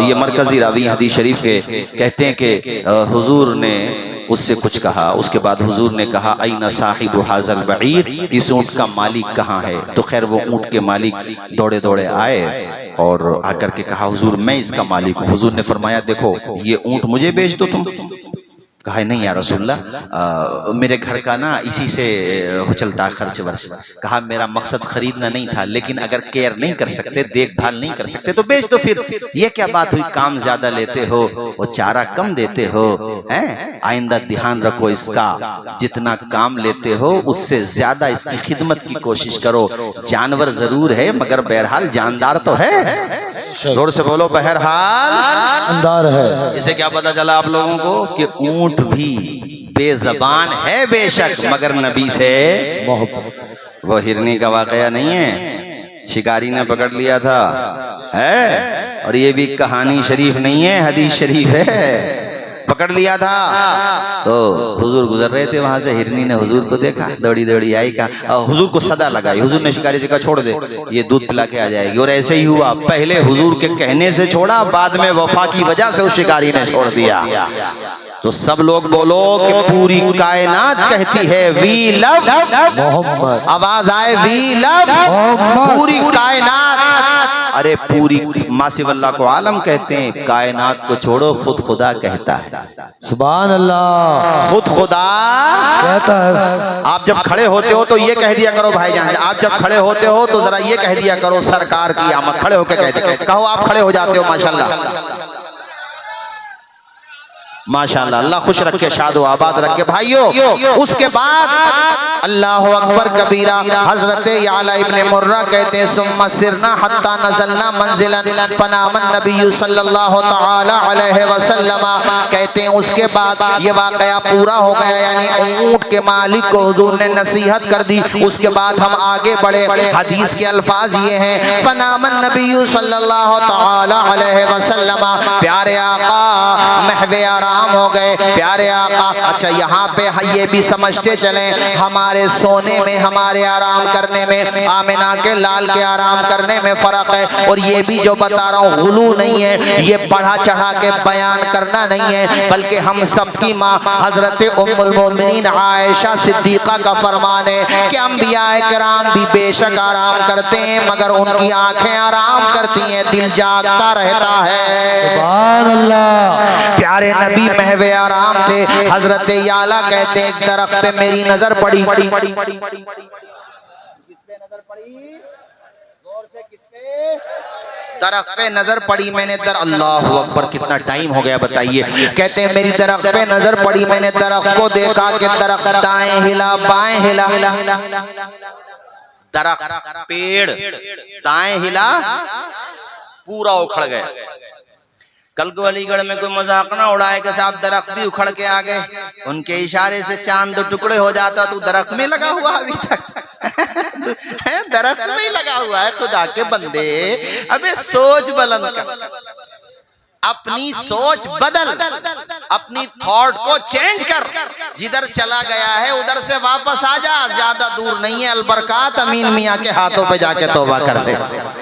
ये मरकजी रावी हदीस शरीफ के कहते हैं कि हुजूर ने उससे कुछ कहा। उसके बाद हुजूर ने कहा, ऐना साहिबु हाज़ल बईर, इस ऊंट का मालिक कहाँ है? तो खैर वो ऊंट के मालिक दौड़े दौड़े आए और आकर के कहा, हुजूर मैं इसका मालिक हूँ। हुजूर ने फरमाया, देखो ये ऊंट मुझे बेच दो तुम। कहा नहीं या रसूलल्लाह, मेरे घर का ना इसी से हो चलता खर्च वर्ष। कहा मेरा मकसद खरीदना नहीं था, लेकिन अगर केयर नहीं कर सकते, देखभाल नहीं कर सकते तो बेच दो फिर। ये क्या बात हुई? काम ज्यादा लेते हो, वो चारा कम देते हो, हैं? आइंदा ध्यान रखो इसका, जितना काम लेते हो उससे ज्यादा इसकी खिदमत की कोशिश करो। जानवर जरूर है मगर बहरहाल जानदार तो है। जोर से बोलो, बहरहाल अंदार है। इसे क्या पता चला आप लोगों को कि ऊंट भी बेजबान है बेशक, मगर नबी से मोहब्बत। वो हिरनी का वाकया नहीं है, शिकारी ने पकड़ लिया था, है? और ये भी कहानी शरीफ नहीं है, हदीस शरीफ है। पकड़ लिया था तो हुजूर गुजर रहे थे वहां से, हिरनी ने हुजूर को देखा, दौड़ी दौड़ी आई, का हुजूर को सदा लगाई। हुजूर ने शिकारी से कहा, छोड़ दे, ये दूध पिला के आ जाएगी। और ऐसे ही हुआ, पहले हुजूर के कहने से छोड़ा, बाद में वफा की वजह से उस शिकारी ने छोड़ दिया। तो सब लोग बोलो कि पूरी कायनात कहती है वी लव मोहम्मद। आवाज आए, वी लव पूरी कायनात। अरे पूरी मासिवल्लाह को आलम कहते हैं, कायनात को छोड़ो खुद खुदा कहता है। सुभान अल्लाह। खुद खुदा कहता है। आप जब खड़े होते हो तो ये कह दिया करो भाईजान, आप जब खड़े होते हो तो जरा ये कह दिया करो, सरकार की आमद। खड़े होकर कह दिया कहो, आप खड़े हो जाते हो, माशाल्लाह माशाल्लाह, अल्लाह खुश रखे, शादो आबाद रखे भाइयों। उसके बाद अल्लाह अकबर कबीरा, हजरत याला इब्ने मुर्रा कहते हैं, सुम्मा सिरना हत्ता नज़लना मंजिलन फनामन नबी सल्लल्लाहु तआला अलैहि वसल्लम। कहते हैं उसके बाद ये वाकया पूरा हो गया, यानी ऊंट के मालिक को हुजूर ने नसीहत कर दी। उसके बाद हम आगे बढ़े, हदीस के अल्फाज ये हैं, फनामन नबी सल्लल्लाहु तआला अलैहि वसल्लम, प्यारे आका महवे आराम हो गए, प्यारे आका। अच्छा यहाँ पे ये भी समझते चले, हमारे सोने में, हमारे आराम करने में, आमिना के लाल के आराम करने में फर्क है। और ये भी जो बता रहा हूँ गुलू नहीं है, ये बढ़ा चढ़ा के बयान करना नहीं है, बल्कि हम सबकी माँ हजरत उम्मुल मोमिनीन आयशा सिद्दीका का फरमान है कि अंबियाए किराम भी बेशक आराम करते हैं, मगर उनकी आंखें आराम करती हैं, दिल जागता रहता है। सुभान अल्लाह। प्यारे नबी महवे आराम थे। हजरत याला कहते हैं, एक दरख्त पे मेरी नजर पड़ी। किस पे नजर पड़ी? जोर से, किस पे? दरख्त पे नजर पड़ी। मैंने अल्लाह अकबर, कितना टाइम हो गया बताइए। कहते हैं मेरी दरख्त पे नजर पड़ी, मैंने दरख्त को देखा कि दरख्त दाएं हिला बाएं हिला। दरख्त पेड़ दाएं हिला, पूरा उखड़ गया। कल को अलीगढ़ में कोई मजाक ना उड़ाए कि साहब दरख्त भी उखड़ के आ गए, उनके इशारे से चांद दो टुकड़े हो जाता, तू दरख्त में लगा हुआ अभी तक है, दरख्त में ही लगा हुआ है। खुदा के बंदे, अबे सोच बुलंद कर। अपनी सोच बदल, अपनी थॉट को चेंज कर, जिधर चला गया है उधर से वापस आ जा, ज्यादा दूर नहीं है। अलबरकात अमीन मियाँ के हाथों पे जाके तौबा कर ले।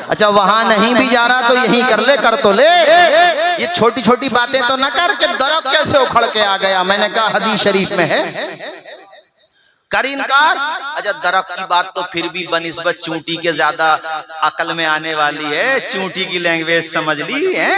अच्छा वहां नहीं भी जा रहा तो यही कर ले, कर तो ले। ये छोटी छोटी बातें तो न कर कि दरख्त कैसे उखड़ के आ गया। मैंने कहा हदीस शरीफ में है, कर इनकार। अच्छा दरख्त की बात तो फिर भी बनिस्बत चूंटी के ज्यादा अकल में आने वाली है। चूंटी की लैंग्वेज समझ ली है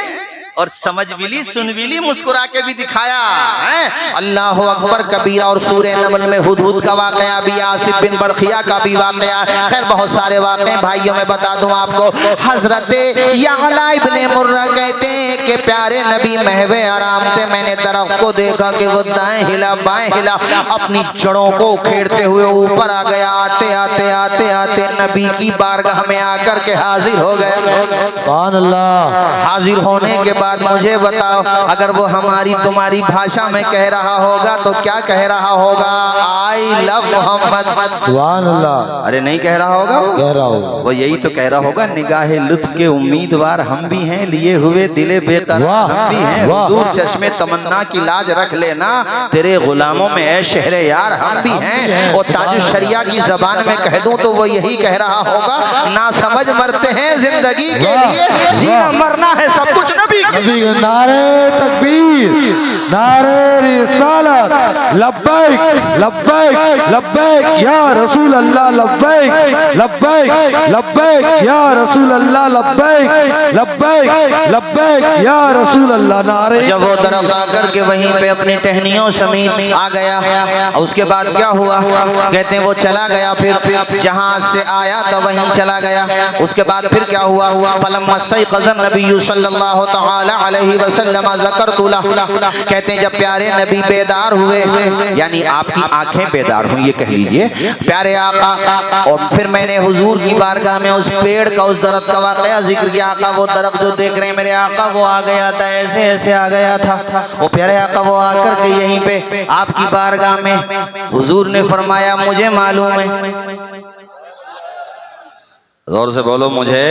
और समझ भी ली, सुन भी ली, मुस्कुरा के भी दिखाया है। अल्लाह अकबर कबीरा। और सूरह नमल में हुदहुद का वाकया भी, आसिफ बिन बरखिया का भी वाकया। खैर बहुत सारे वाकये भाइयों में बता दूं आपको। हजरत यअला इब्ने मुर्रा कहते हैं कि प्यारे नबी महवे आराम थे, मैंने दरख्त को देखा कि वो दाएं हिला बाएं हिला, अपनी जड़ों को उखेड़ते हुए ऊपर आ गया। आते आते आते आते नबी की बारगाह में आकर के हाजिर हो गए। सुभान अल्लाह। हाजिर होने के बाद मुझे बताओ, अगर वो हमारी तुम्हारी भाषा में कह रहा होगा तो क्या कह रहा होगा? I love Mohammad. सुभान अल्लाह। अरे नहीं कह रहा होगा, कह रहा होगा वो यही तो कह रहा होगा, निगाहे लुत्फ के उम्मीदवार हम भी हैं, लिए हुए दिले बेकरार हम भी हैं, हुजूर चश्मे तमन्ना की लाज रख लेना, तेरे गुलामों में ऐ शहरे यार हम भी हैं। और ताजु शरिया की जबान में कह दूं तो वो यही कह रहा होगा, ना समझ मरते हैं जिंदगी के लिए, जीना मरना है सब कुछ नबी के। नारे तकबीर, नारे रिसालत, लब्बैक लब्बैक लब्बैक या रसूल अल्लाह, लब्बैक लब्बैक लब्बैक या रसूल अल्लाह, लब्बैक लब्बैक लब्बैक या रसूल अल्लाह। नारे। जब वो दरख्त आकर के वहीं पे अपनी टहनियों समेत आ गया, उसके बाद क्या हुआ? कहते हैं वो चला गया, फिर जहां से आया तो वहीं चला गया। उसके बाद फिर क्या हुआ? फलम मस्तयक़ज़न नबी सल्लल्लाहु तआला अलैहि वसल्लम ज़करतुला। कहते हैं जब प्यारे नबी बेदार हुए, यानी आपकी आंखें बेदार हुई, ये कह लीजिए प्यारे आका। और फिर मैंने हुजूर की बारगाह में उस पेड़ का, उस दरख्त का वाकया जिक्र किया। आका वो दरख्त जो देख रहे हैं मेरे आका, वो आ गया था, ऐसे ऐसे आ गया था। वो प्यारे आका वो आकर के यहीं पे आपकी बारगाह में हुजूर ने फरमाया मुझे मालूम है। जोर से बोलो, मुझे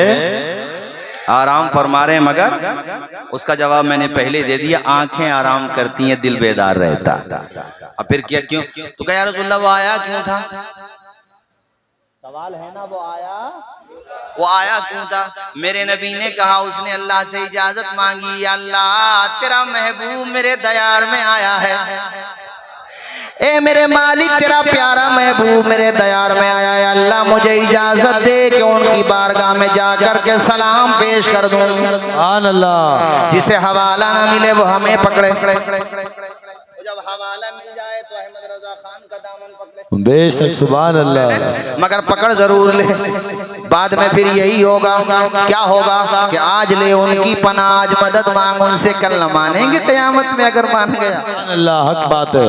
आराम फरमा रहे हैं, मगर उसका जवाब मैंने पहले दे दिया, आंखें आराम करती हैं, दिल बेदार रहता। अब फिर क्या, क्यों? तो क्या रसूलुल्लाह वो आया क्यों था? सवाल है ना, वो आया क्यों था? मेरे नबी ने कहा, उसने अल्लाह से इजाजत मांगी, अल्लाह तेरा महबूब मेरे दयार में आया है, ए मेरे मालिक तेरा प्यारा महबूब मेरे दयार में आया है, अल्लाह मुझे इजाजत दे कि उनकी बारगाह में जाकर के सलाम पेश कर दूं। सुभान अल्लाह। जिसे हवाला ना मिले वो हमें पकड़े, जब हवाला मिल जाए तो अहमद रजा खान का दामन पकड़े। बेशक सुभान अल्लाह। मगर पकड़ जरूर ले। बाद में फिर यही होगा, क्या होगा कि आज ले उनकी पनाह, आज मदद मांग उनसे, कल न मानेंगे क़यामत में अगर मान गया। अल्लाह हक बात है।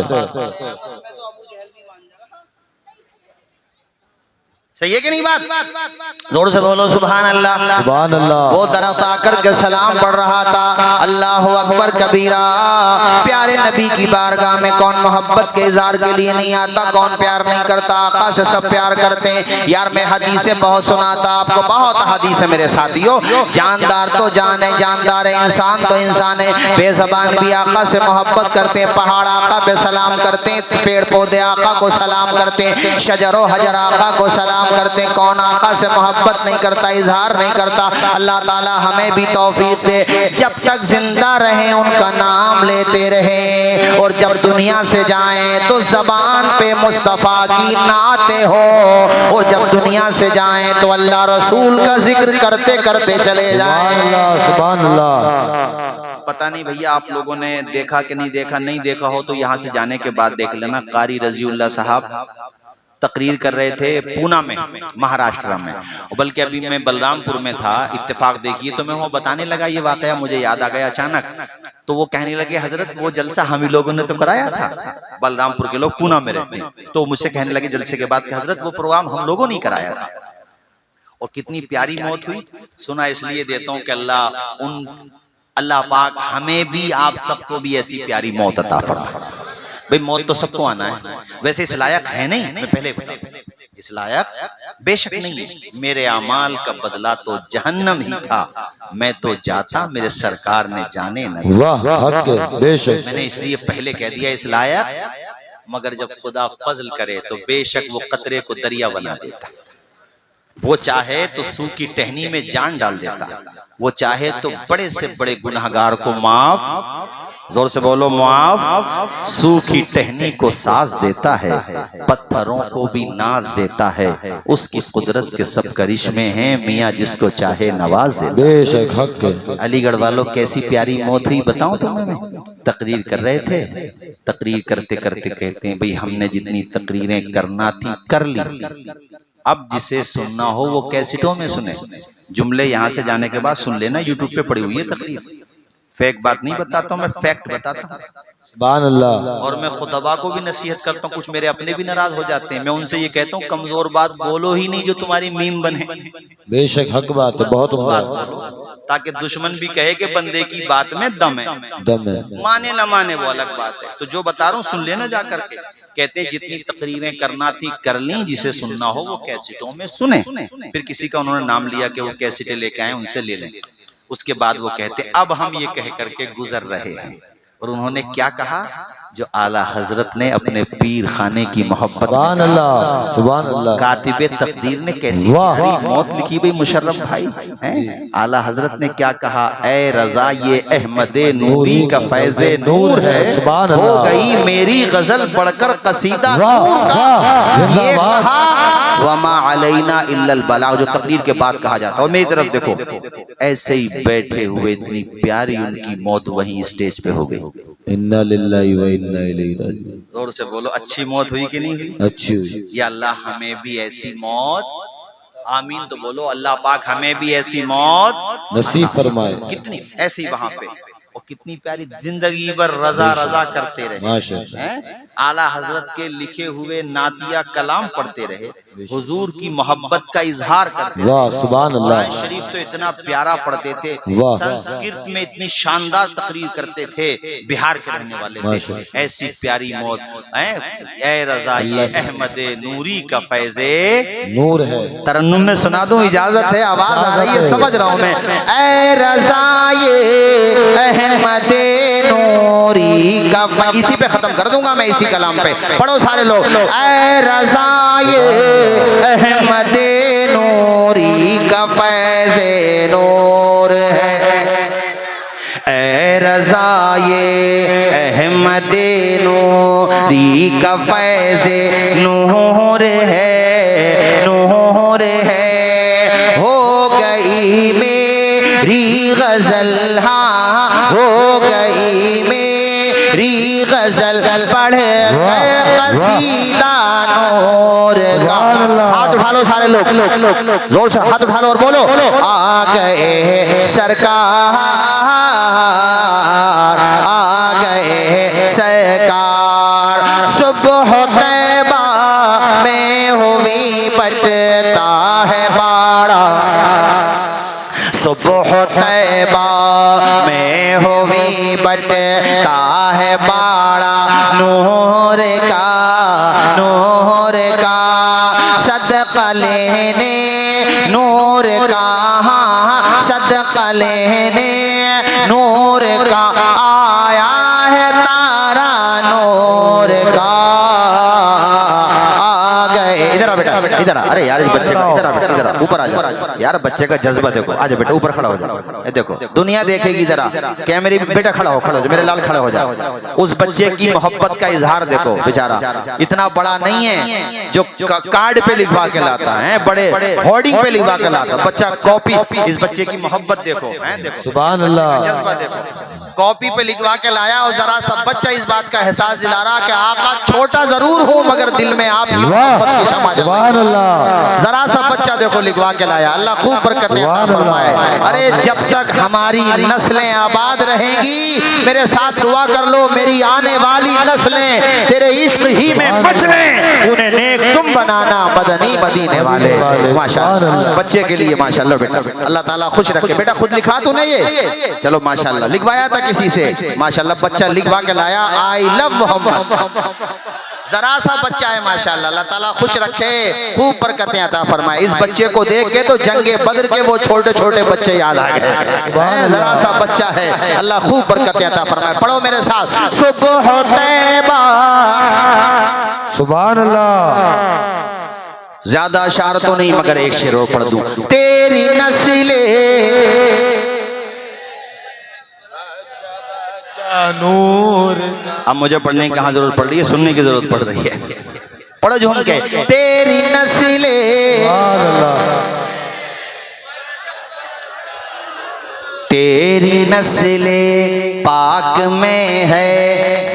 सही है कि नहीं बात? जोर से बोलो सुभान अल्लाह। सुभान अल्लाह। वो दरख्त आकर के सलाम पढ़ रहा था, अल्लाह अकबर कबीरा। प्यारे नबी की बारगाह में कौन मोहब्बत के इज़हार के लिए नहीं आता? कौन प्यार नहीं करता? आका से सब प्यार करते हैं। यार मैं हदीसें बहुत सुनाता आपको, बहुत हदीस है मेरे साथियों। जानदार तो जान है, जानदार है, इंसान तो इंसान है। बेज़बान भी आका से मोहब्बत करते हैं, पहाड़ आका पे सलाम करते हैं, पेड़ पौधे आका को सलाम करते हैं, शजरो हजर आका को सलाम करते। कौन आका से मोहब्बत नहीं करता, इजहार नहीं करता? अल्लाह ताला हमें भी तौफीक दे, जब तक जिंदा रहें उनका नाम लेते रहें, और जब दुनिया से जाएं तो जबान पे मुस्तफ़ा की नाते हो, और जब दुनिया से जाएं तो अल्लाह रसूल का जिक्र करते करते चले जाएं। सुभान अल्लाह। पता नहीं भैया आप लोगों ने देखा कि नहीं देखा, नहीं देखा हो तो यहाँ से जाने के बाद देख लेना। कारी रजीउल्लाह साहब तकरीर कर रहे थे पूना में, महाराष्ट्र में, बल्कि अभी मैं बलरामपुर में था, इत्तेफाक देखिए। तो मैं वो बताने लगा, ये वाकया मुझे याद आ गया अचानक। तो वो कहने लगे हजरत वो जलसा हम ही लोगों ने तो कराया था, बलरामपुर के लोग पूना में रहते हैं। तो मुझसे कहने लगे जलसे के बाद कि हजरत वो प्रोग्राम हम लोगों ने कराया था। और कितनी प्यारी मौत हुई, सुना इसलिए देता हूँ कि अल्लाह पाक हमें भी आप सबको भी ऐसी प्यारी मौत अता फरमाए। भाई मौत तो सबको आना है, वैसे इस लायक है नहीं। मैं पहले इस लायक बेशक नहीं है। मेरे अमाल का बदला तो जहन्नम ही था, मैं तो जाता मेरे सरकार ने जाने न दिया। वाह हक है, बेशक। मैंने इसलिए पहले कह दिया इस लायक, मगर जब खुदा फजल करे तो बेशक वो कतरे को दरिया बना देता। वो चाहे तो सूखी टहनी में जान डाल देता, वो चाहे तो बड़े से बड़े गुनहगार को माफ, जोर से बोलो माफ, सूखी टहनी को साज देता है, पत्थरों को भी नाज देता है। उसकी कुदरत के सब करिश्मे हैं, मियाँ जिसको चाहे नवाज देता। बेशक हक है। अलीगढ़ वालों कैसी प्यारी मौत हुई बताऊं तुम्हें। तकरीर कर रहे थे, तकरीर करते करते कहते हैं भाई हमने जितनी तकरीरें करना थी कर ली, अब जिसे सुनना हो वो कैसेटों में सुने। जुमले यहाँ से जाने के बाद सुन लेना, यूट्यूब पे पड़ी हुई है तकरीर। फेक बात नहीं बताता हूँ मैं, फैक्ट बताता हूँ। सुभान अल्लाह। और मैं खुतबा को भी नसीहत करता हूँ, कुछ मेरे अपने भी नाराज हो जाते हैं। मैं उनसे ये कहता हूँ कमजोर बात बोलो ही नहीं जो तुम्हारी मीम बने। बेशक हक बात है, बहुत बात बोलो ताकि दुश्मन भी कहे कि बंदे की बात में दम है। दम है। माने न माने वो अलग बात है। तो जो बता रहा हूँ सुन लेना जा करके। कहते जितनी तकरीरें करना थी कर ली, जिसे सुनना हो वो कैसेटों में सुने। फिर किसी का उन्होंने नाम लिया कि वो कैसेटें लेके आए, उनसे ले लें। उसके बाद वो कहते अब हम ये कह करके गुजर रहे हैं। और उन्होंने क्या कहा, जो आला हजरत ने अपने पीर खाने की मोहब्बत, सुभान अल्लाह, सुभान अल्लाह। कातिबे तकदीर ने कैसी प्यारी मौत लिखी भाई मुशर्रफ भाई हैं। आला हजरत ने क्या कहा, ए रजा ये अहमदे नूरी का फैज़े नूर है, सुभान हो अल्लाह। गई मेरी गजल पढ़कर कसीदा नूर का। ये कहा वमा अलैना इल्लल बलाग, जो तकदीर के बाद कहा जाता है। और मेरी तरफ देखो, ऐसे ही बैठे हुए इतनी प्यारी उनकी मौत वहीं स्टेज पे हो गई। इन्ना लिल्लाहि व इन्ना इलैहि राजिऊन। जोर से बोलो, अच्छी मौत हुई कि नहीं हुई? अच्छी हुई। या अल्लाह हमें भी ऐसी मौत, आमीन तो बोलो, अल्लाह पाक हमें भी ऐसी मौत नसीब फरमाए। कितनी ऐसी वहां पे, और कितनी प्यारी जिंदगी भर रजा रजा करते रहे। माशाअल्लाह। आला हजरत के लिखे हुए नातिया कलाम पढ़ते रहे, हुजूर की मोहब्बत का इजहार करते रहे। वाह सुभान अल्लाह। कुरान शरीफ तो इतना प्यारा पढ़ते थे, वाह। संस्कृत में इतनी शानदार तकरीर करते थे, बिहार के रहने वाले थे। ऐसी प्यारी मौत, ए रजा ये अहमदे नूरी का फैज़े नूर है। तरन्नुम में सुना दूं, इजाजत है? आवाज आ रही है, समझ रहा हूं मैं। ए रजा ये अहमदे नूरी का, इसी पे खत्म कर दूंगा मैं, इसी कलाम पे। पढ़ो सारे लोग, ए रजा ये अहमदे नूरी का फैज़े नूर है, ए रजा ये अहमदे नूरी का फैज़े नूर है, नूर है। हो गई मेरी गजल, हाँ हो गई मेरी गजल पढ़ कर कसीदा नूर का। हाथ उठा लो सारे लोग, जोर से हाथ उठा लो और बोलो, आ गए सरकार, आ गए सरकार। सुबह तैबा में हुई बटता है बाड़ा, सुबह तैबा में हुई बटता है बाड़ा, नूर का, नूर का सदका लेने, नूर का, हाँ सदका लेने नूर का आया है तारा, नूर का आ गए। इधर आ बेटा, इधर आ। अरे यार इस बच्चे का, इधर आ बेटा, इधर आ, ऊपर आ जा यार, बच्चे का जज्बा देखो। आ जा बेटा, ऊपर खड़ा हो जा। देखो दुनिया देखेगी जरा, कैमरे बेटा खड़ा हो, खड़ा हो, मेरे लाल खड़ा हो जा। उस बच्चे की मोहब्बत का इजहार देखो, बेचारा इतना बड़ा नहीं है जो कार्ड पे लिखवा के लाता है, बड़े होर्डिंग पे लिखवा के लाता बच्चा कॉपी। इस बच्चे की मोहब्बत देखो, देखो सुभान अल्लाह। जज्बा देखो, कॉपी पे लिखवा के लाया। और जरा सा बच्चा इस बात का एहसास दिला रहा कि आका छोटा जरूर हो मगर दिल में आप मोहब्बत की शमा जल रही है। जरा सा बच्चा देखो लिखवा के लाया। अल्लाह खूब बरकतें अता फरमाए। अरे जब तक हमारी नस्लें आबाद रहेंगी, मेरे साथ दुआ कर लो, मेरी आने वाली नस्लें तेरे इश्क ही में बचने, उन्हें नेक तुम बनाना, मदनी मदीने वाले। माशाअल्लाह बच्चे के लिए माशाअल्लाह बेटा, अल्लाह ताला खुश रखे। बेटा खुद लिखा तूने ये? चलो माशाअल्लाह, लिखवाया था किसी से? माशाअल्लाह बच्चा लिखवा के लाया, आई लव मोहम्मद। जरा सा बच्चा है माशाल्लाह, अल्लाह ताला खुश रखे, खूब बरकतें अता फरमाए। इस बच्चे को देख के तो जंगे बद्र के वो छोटे छोटे बच्चे याद आ गए। जरा सा बच्चा है, अल्लाह खूब बरकतें अता फरमाए। पढ़ो मेरे साथ, सुबह तैबा। सुभान अल्लाह। ज्यादा अशार तो नहीं मगर एक शेर और पढ़ दूं। तेरी नस्ले नूर। अब मुझे पढ़ने की कहाँ जरूरत पड़ रही है, सुनने की जरूरत पड़ रही है। पढ़ो झूम के, तेरी नस्ले तेरी नस्ले पाक में है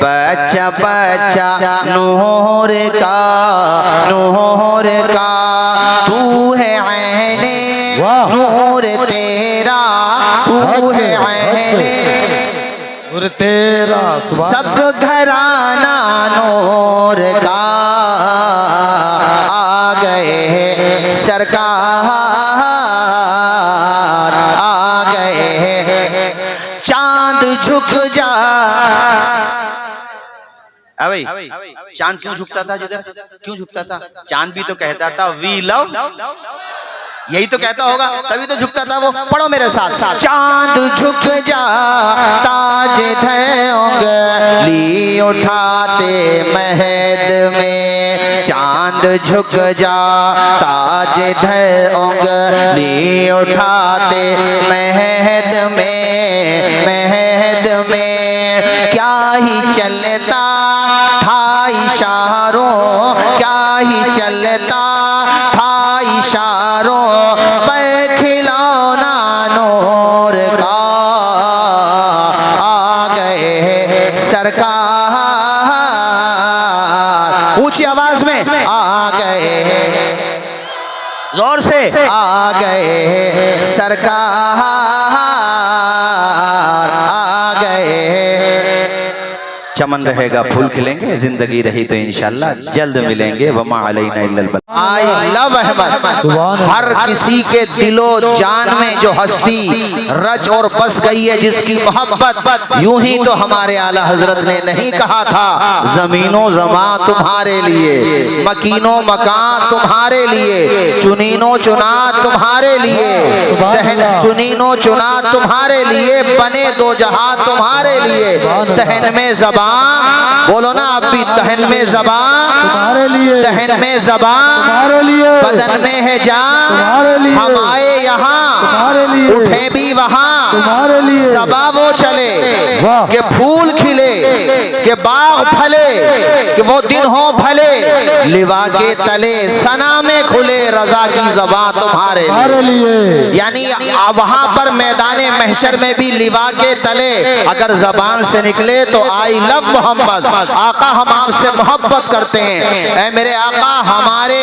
बच्चा बच्चा नूर का तू है ऐने नूर तेरा, तू है ऐने नूर तेरा। सब घराना नूर का आ गए सरकार, आ गए चांद झुक जा। अबे चांद क्यों झुकता था जिधर, क्यों झुकता था? चांद भी तो कहता था वी लव, यही तो कहता होगा, तभी तो झुकता था वो। पढ़ो मेरे साथ, चांद झुक जा ताज उंगली उठाते महद में, चांद झुक जा ताज उंगली उठाते महद में क्या ही चलता था इशारों, क्या ही चलता था इशारों पर खिलौना नूर का आ गए सरकार। ऊंची आवाज में आ गए, जोर से आ गए सरकार, आ गए। चमन रहेगा फूल खिलेंगे, जिंदगी रही तो इंशाल्लाह जल्द मिलेंगे। वमा अलैना इल्लल बलाग। I love Ahmad. हर किसी के दिलो जान में जो हस्ती रच और बस गई है, जिसकी मोहब्बत, यूं ही तो हमारे आला हजरत ने नहीं कहा था जमीनो जमा तुम्हारे लिए, मकीनो मकान तुम्हारे लिए, चुनीनो चुना तुम्हारे लिए, चुनीनो चुना तुम्हारे लिए, बने दो जहां तुम्हारे लिए। दहन में ज़बान, बोलो ना आप भी, दहन में ज़बान तुम्हारे लिए, दहन में ज़बान तुम्हारे लिए, बदन में है जान तुम्हारे लिए, हम आए यहाँ तुम्हारे लिए, उठे भी वहाँ तुम्हारे लिए। सबा वो चले वाह। कि फूल खिले, कि बाग फले, कि वो दिन हो भले, लिवा के तले सना में खुले, रजा की ज़बान तुम्हारे लिए। यानी वहां पर मैदाने महशर में भी लिवा के तले अगर जबान से निकले तो आई लव मोहम्मद, आका हम आपसे मोहब्बत करते हैं। ऐ मेरे आका, हमारे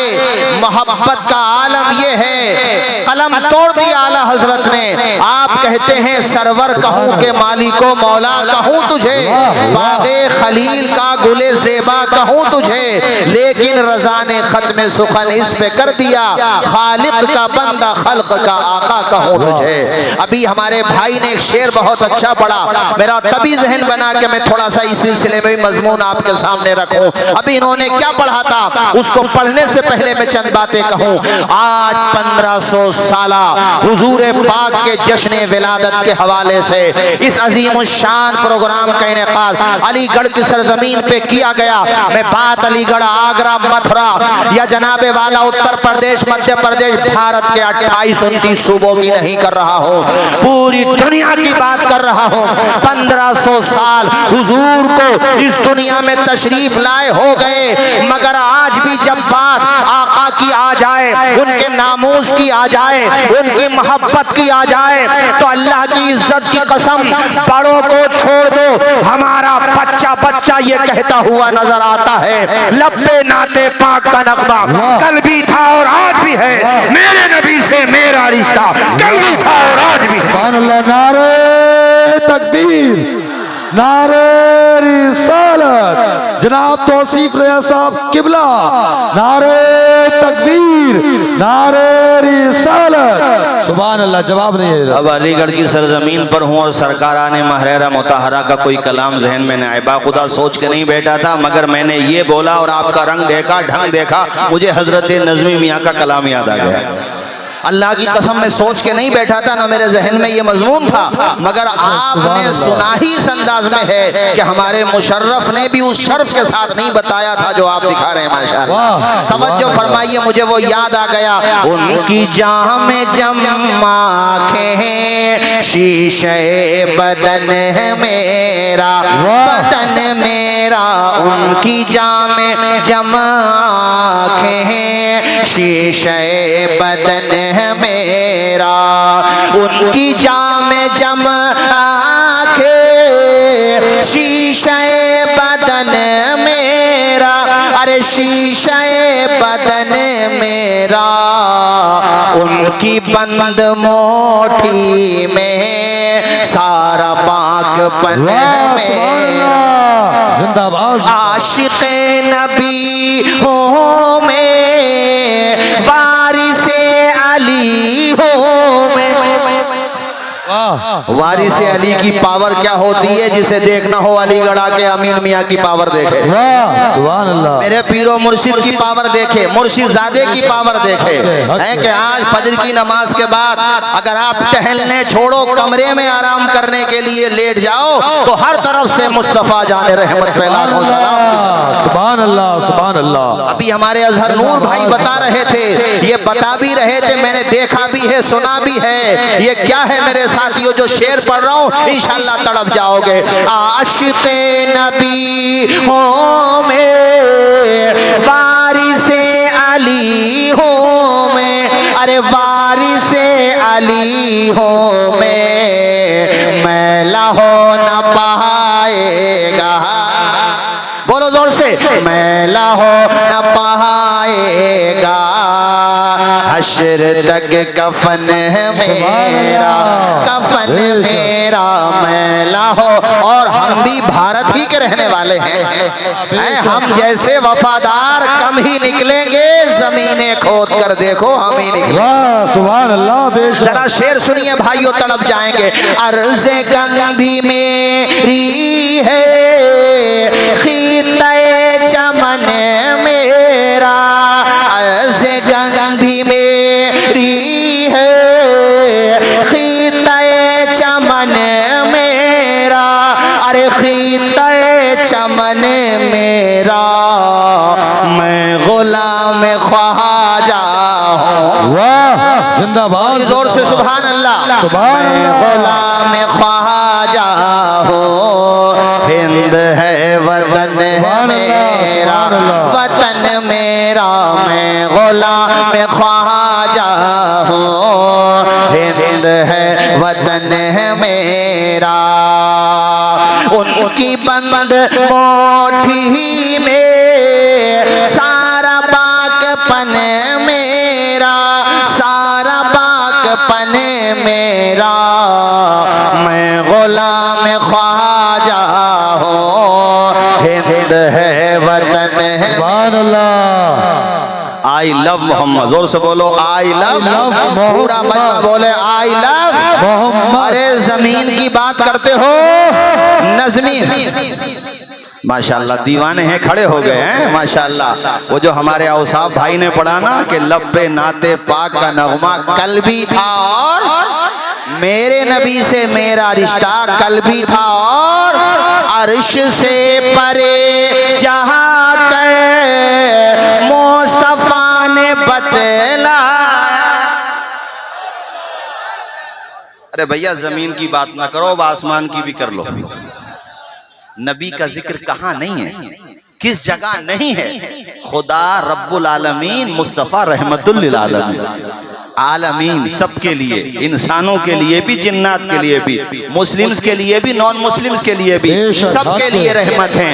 मोहब्बत का आलम ये है, कलम तोड़ दिया आला हजरत ने। आप कहते हैं सरवर कहूं के मालिको मौला कहूं तुझे, बागे खलील का गुले ज़ेबा कहूं तुझे, लेकिन रजा ने खत्म सुखन इस पे कर दिया, खालिक का बंदा खल्क का आका कहूं तुझे। अभी हमारे भाई ने एक शेर बहुत अच्छा पढ़ा, मेरा तभी जहन बना के मैं थोड़ा सा इस सिलसिले में भी मजमून आपके सामने रखूं। अभी इन्होंने क्या पढ़ा था, उसको पढ़ने से पहले मैं चंद बातें कहूं। आज 1500 साला हुजूर पाक के जश्न विलादत के हवाले से इस अजीम शान प्रोग्राम का इनेकाद अलीगढ़ की सरजमीन पे किया गया। मैं बात अलीगढ़, आगरा, मथुरा या जनाबे वाला उत्तर प्रदेश, मध्य प्रदेश, भारत के 28-29 सूबों की नहीं कर रहा हूं, पूरी दुनिया की बात कर रहा हूं। 1500 साल हुजूर को इस दुनिया में तशरीफ लाए हो गए, मगर आज भी जब बात आका की आ जाए, उनके नामूस की आ जाए, उनकी मोहब्बत की आ जाए, तो अल्लाह की इज्जत की कसम, बड़ों को छोड़ दो, हमारा बच्चा बच्चा ये कहता हुआ नजर आता है, लब्बे नाते पाक का नगमा कल भी था और आज भी है, मेरे नबी से मेरा रिश्ता कल भी था और आज भी है। नारे तकबीर, नारे रिसालत जनाब तौसीफ रजा साहब किबला, नारे तकबीर, नारे रिसालत। सुभान अल्लाह। जवाब नहीं है। अब अलीगढ़ की सरजमीन पर हूँ और सरकाराने महरेरा मुताहरा का कोई कलाम जहन में न आए। बाखुदा सोच के नहीं बैठा था, मगर मैंने ये बोला और आपका रंग देखा, ढंग देखा, मुझे हजरत नज़्मी मियाँ का कलाम याद आ गया। अल्लाह की कसम में सोच के नहीं बैठा था, ना मेरे जहन में ये मजमून था, मगर आपने सुना ही इस अंदाज में है कि हमारे मुशर्रफ ने भी उस शर्फ के साथ नहीं बताया था जो आप दिखा रहे हैं। माशाअल्लाह, तवज्जो फरमाइए, मुझे वो याद आ गया। उनकी जाम जम्मा आँखें, शीशे बदन है मेरा, बदन मेरा। उनकी जाम जम्मा आँखें, शीशे बदन है मेरा। उनकी जाम जम आँखें, शीशे बदन मेरा, अरे शीशे बदन मेरा। उनकी बंद मोठी में सारा पाकपन मेरा। जिंदाबाद। आशिक़े नबी हो मैं, वारिसे अली हो मैं। वारिसे अली की पावर क्या होती है, जिसे देखना हो अलीगढ़ आके अमीन मियाँ की पावर देखे। सुभान अल्लाह। मेरे पीरो मुर्शिद की पावर देखे, मुर्शिदजादे की पावर देखे। है कि आज फजर की नमाज के बाद अगर आप टहलने छोड़ो, कमरे में आराम करने के लिए लेट जाओ, तो हर तरफ से मुस्तफा जाने रहमत फैला हो। सुभान अल्लाह, सुभान अल्लाह। अभी हमारे अजहर नूर भाई बता रहे थे, ये बता भी रहे थे, मैंने देखा भी है, सुना भी है। ये क्या है मेरे साथियों, जो शेर पढ़ रहा हूँ, इंशाअल्लाह तड़प जाओगे। आशिक़े नबी हो मैं, वारिसे अली हो मैं, अरे वारिसे अली हो मैं लहो न पाएगा। बोलो जोर से, मैला हो न पाएगा, हश्र तक कफन है मेरा, कफन मेरा मैला हो। और हम भी भारत ही के रहने वाले हैं, हम जैसे वफादार कम ही निकलेंगे, जमीनें खोद कर देखो हम ही निकलेंगे। सुभान अल्लाह। जरा शेर सुनिए भाइयों, तड़प जाएंगे। अर्ज़े गंग भी मेरी है, खीते चमन मेरा। अर्ज़े गंग भी मेरी है, खीते चमन मेरा, अरे खीते चमन मेरा। मैं गुलाम ख्वाजा हूँ। वाह, जिंदाबाद। जोर से सुभान अल्लाह। मैं गुलाम ख्वाजा हूँ, हिंद है वतन है मेरा, वतन मेरा। मैं गुलाम ख्वाजा हूँ, हिंद है वतन है मेरा। उनकी बंद मोठी में सारा बागपन मेरा, सारा बागपन मेरा। मैं गुलाम ख्वाजा हूँ, हिंद है वतन है। सुभान अल्लाह। आई लव मोहम्मद। जोर से बोलो, आई लव मोहम्मद। पूरा मजमा बोले, आई लव मोहम्मद। अरे जमीन की बात करते हो, नज़मी माशाल्लाह दीवाने हैं, खड़े हो गए हैं माशाल्लाह। वो जो हमारे औसाफ भाई ने पढ़ा ना कि लब्बे नाते पाक का नगमा कल भी था, और मेरे नबी से मेरा रिश्ता कल भी था, और अर्श से परे जहां के मुस्तफा ने बतला। अरे भैया जमीन की बात ना करो, अब आसमान की भी कर लो। नबी का जिक्र कहाँ नहीं है, किस जगह नहीं है। खुदा रब्बुल आलमीन मुस्तफ़ा रहमतुल लिल आलमीन, आलमीन सबके लिए, इंसानों के लिए भी, जिन्नात के लिए भी, मुस्लिम्स के लिए भी, नॉन मुस्लिम्स के लिए भी, सबके लिए रहमत है।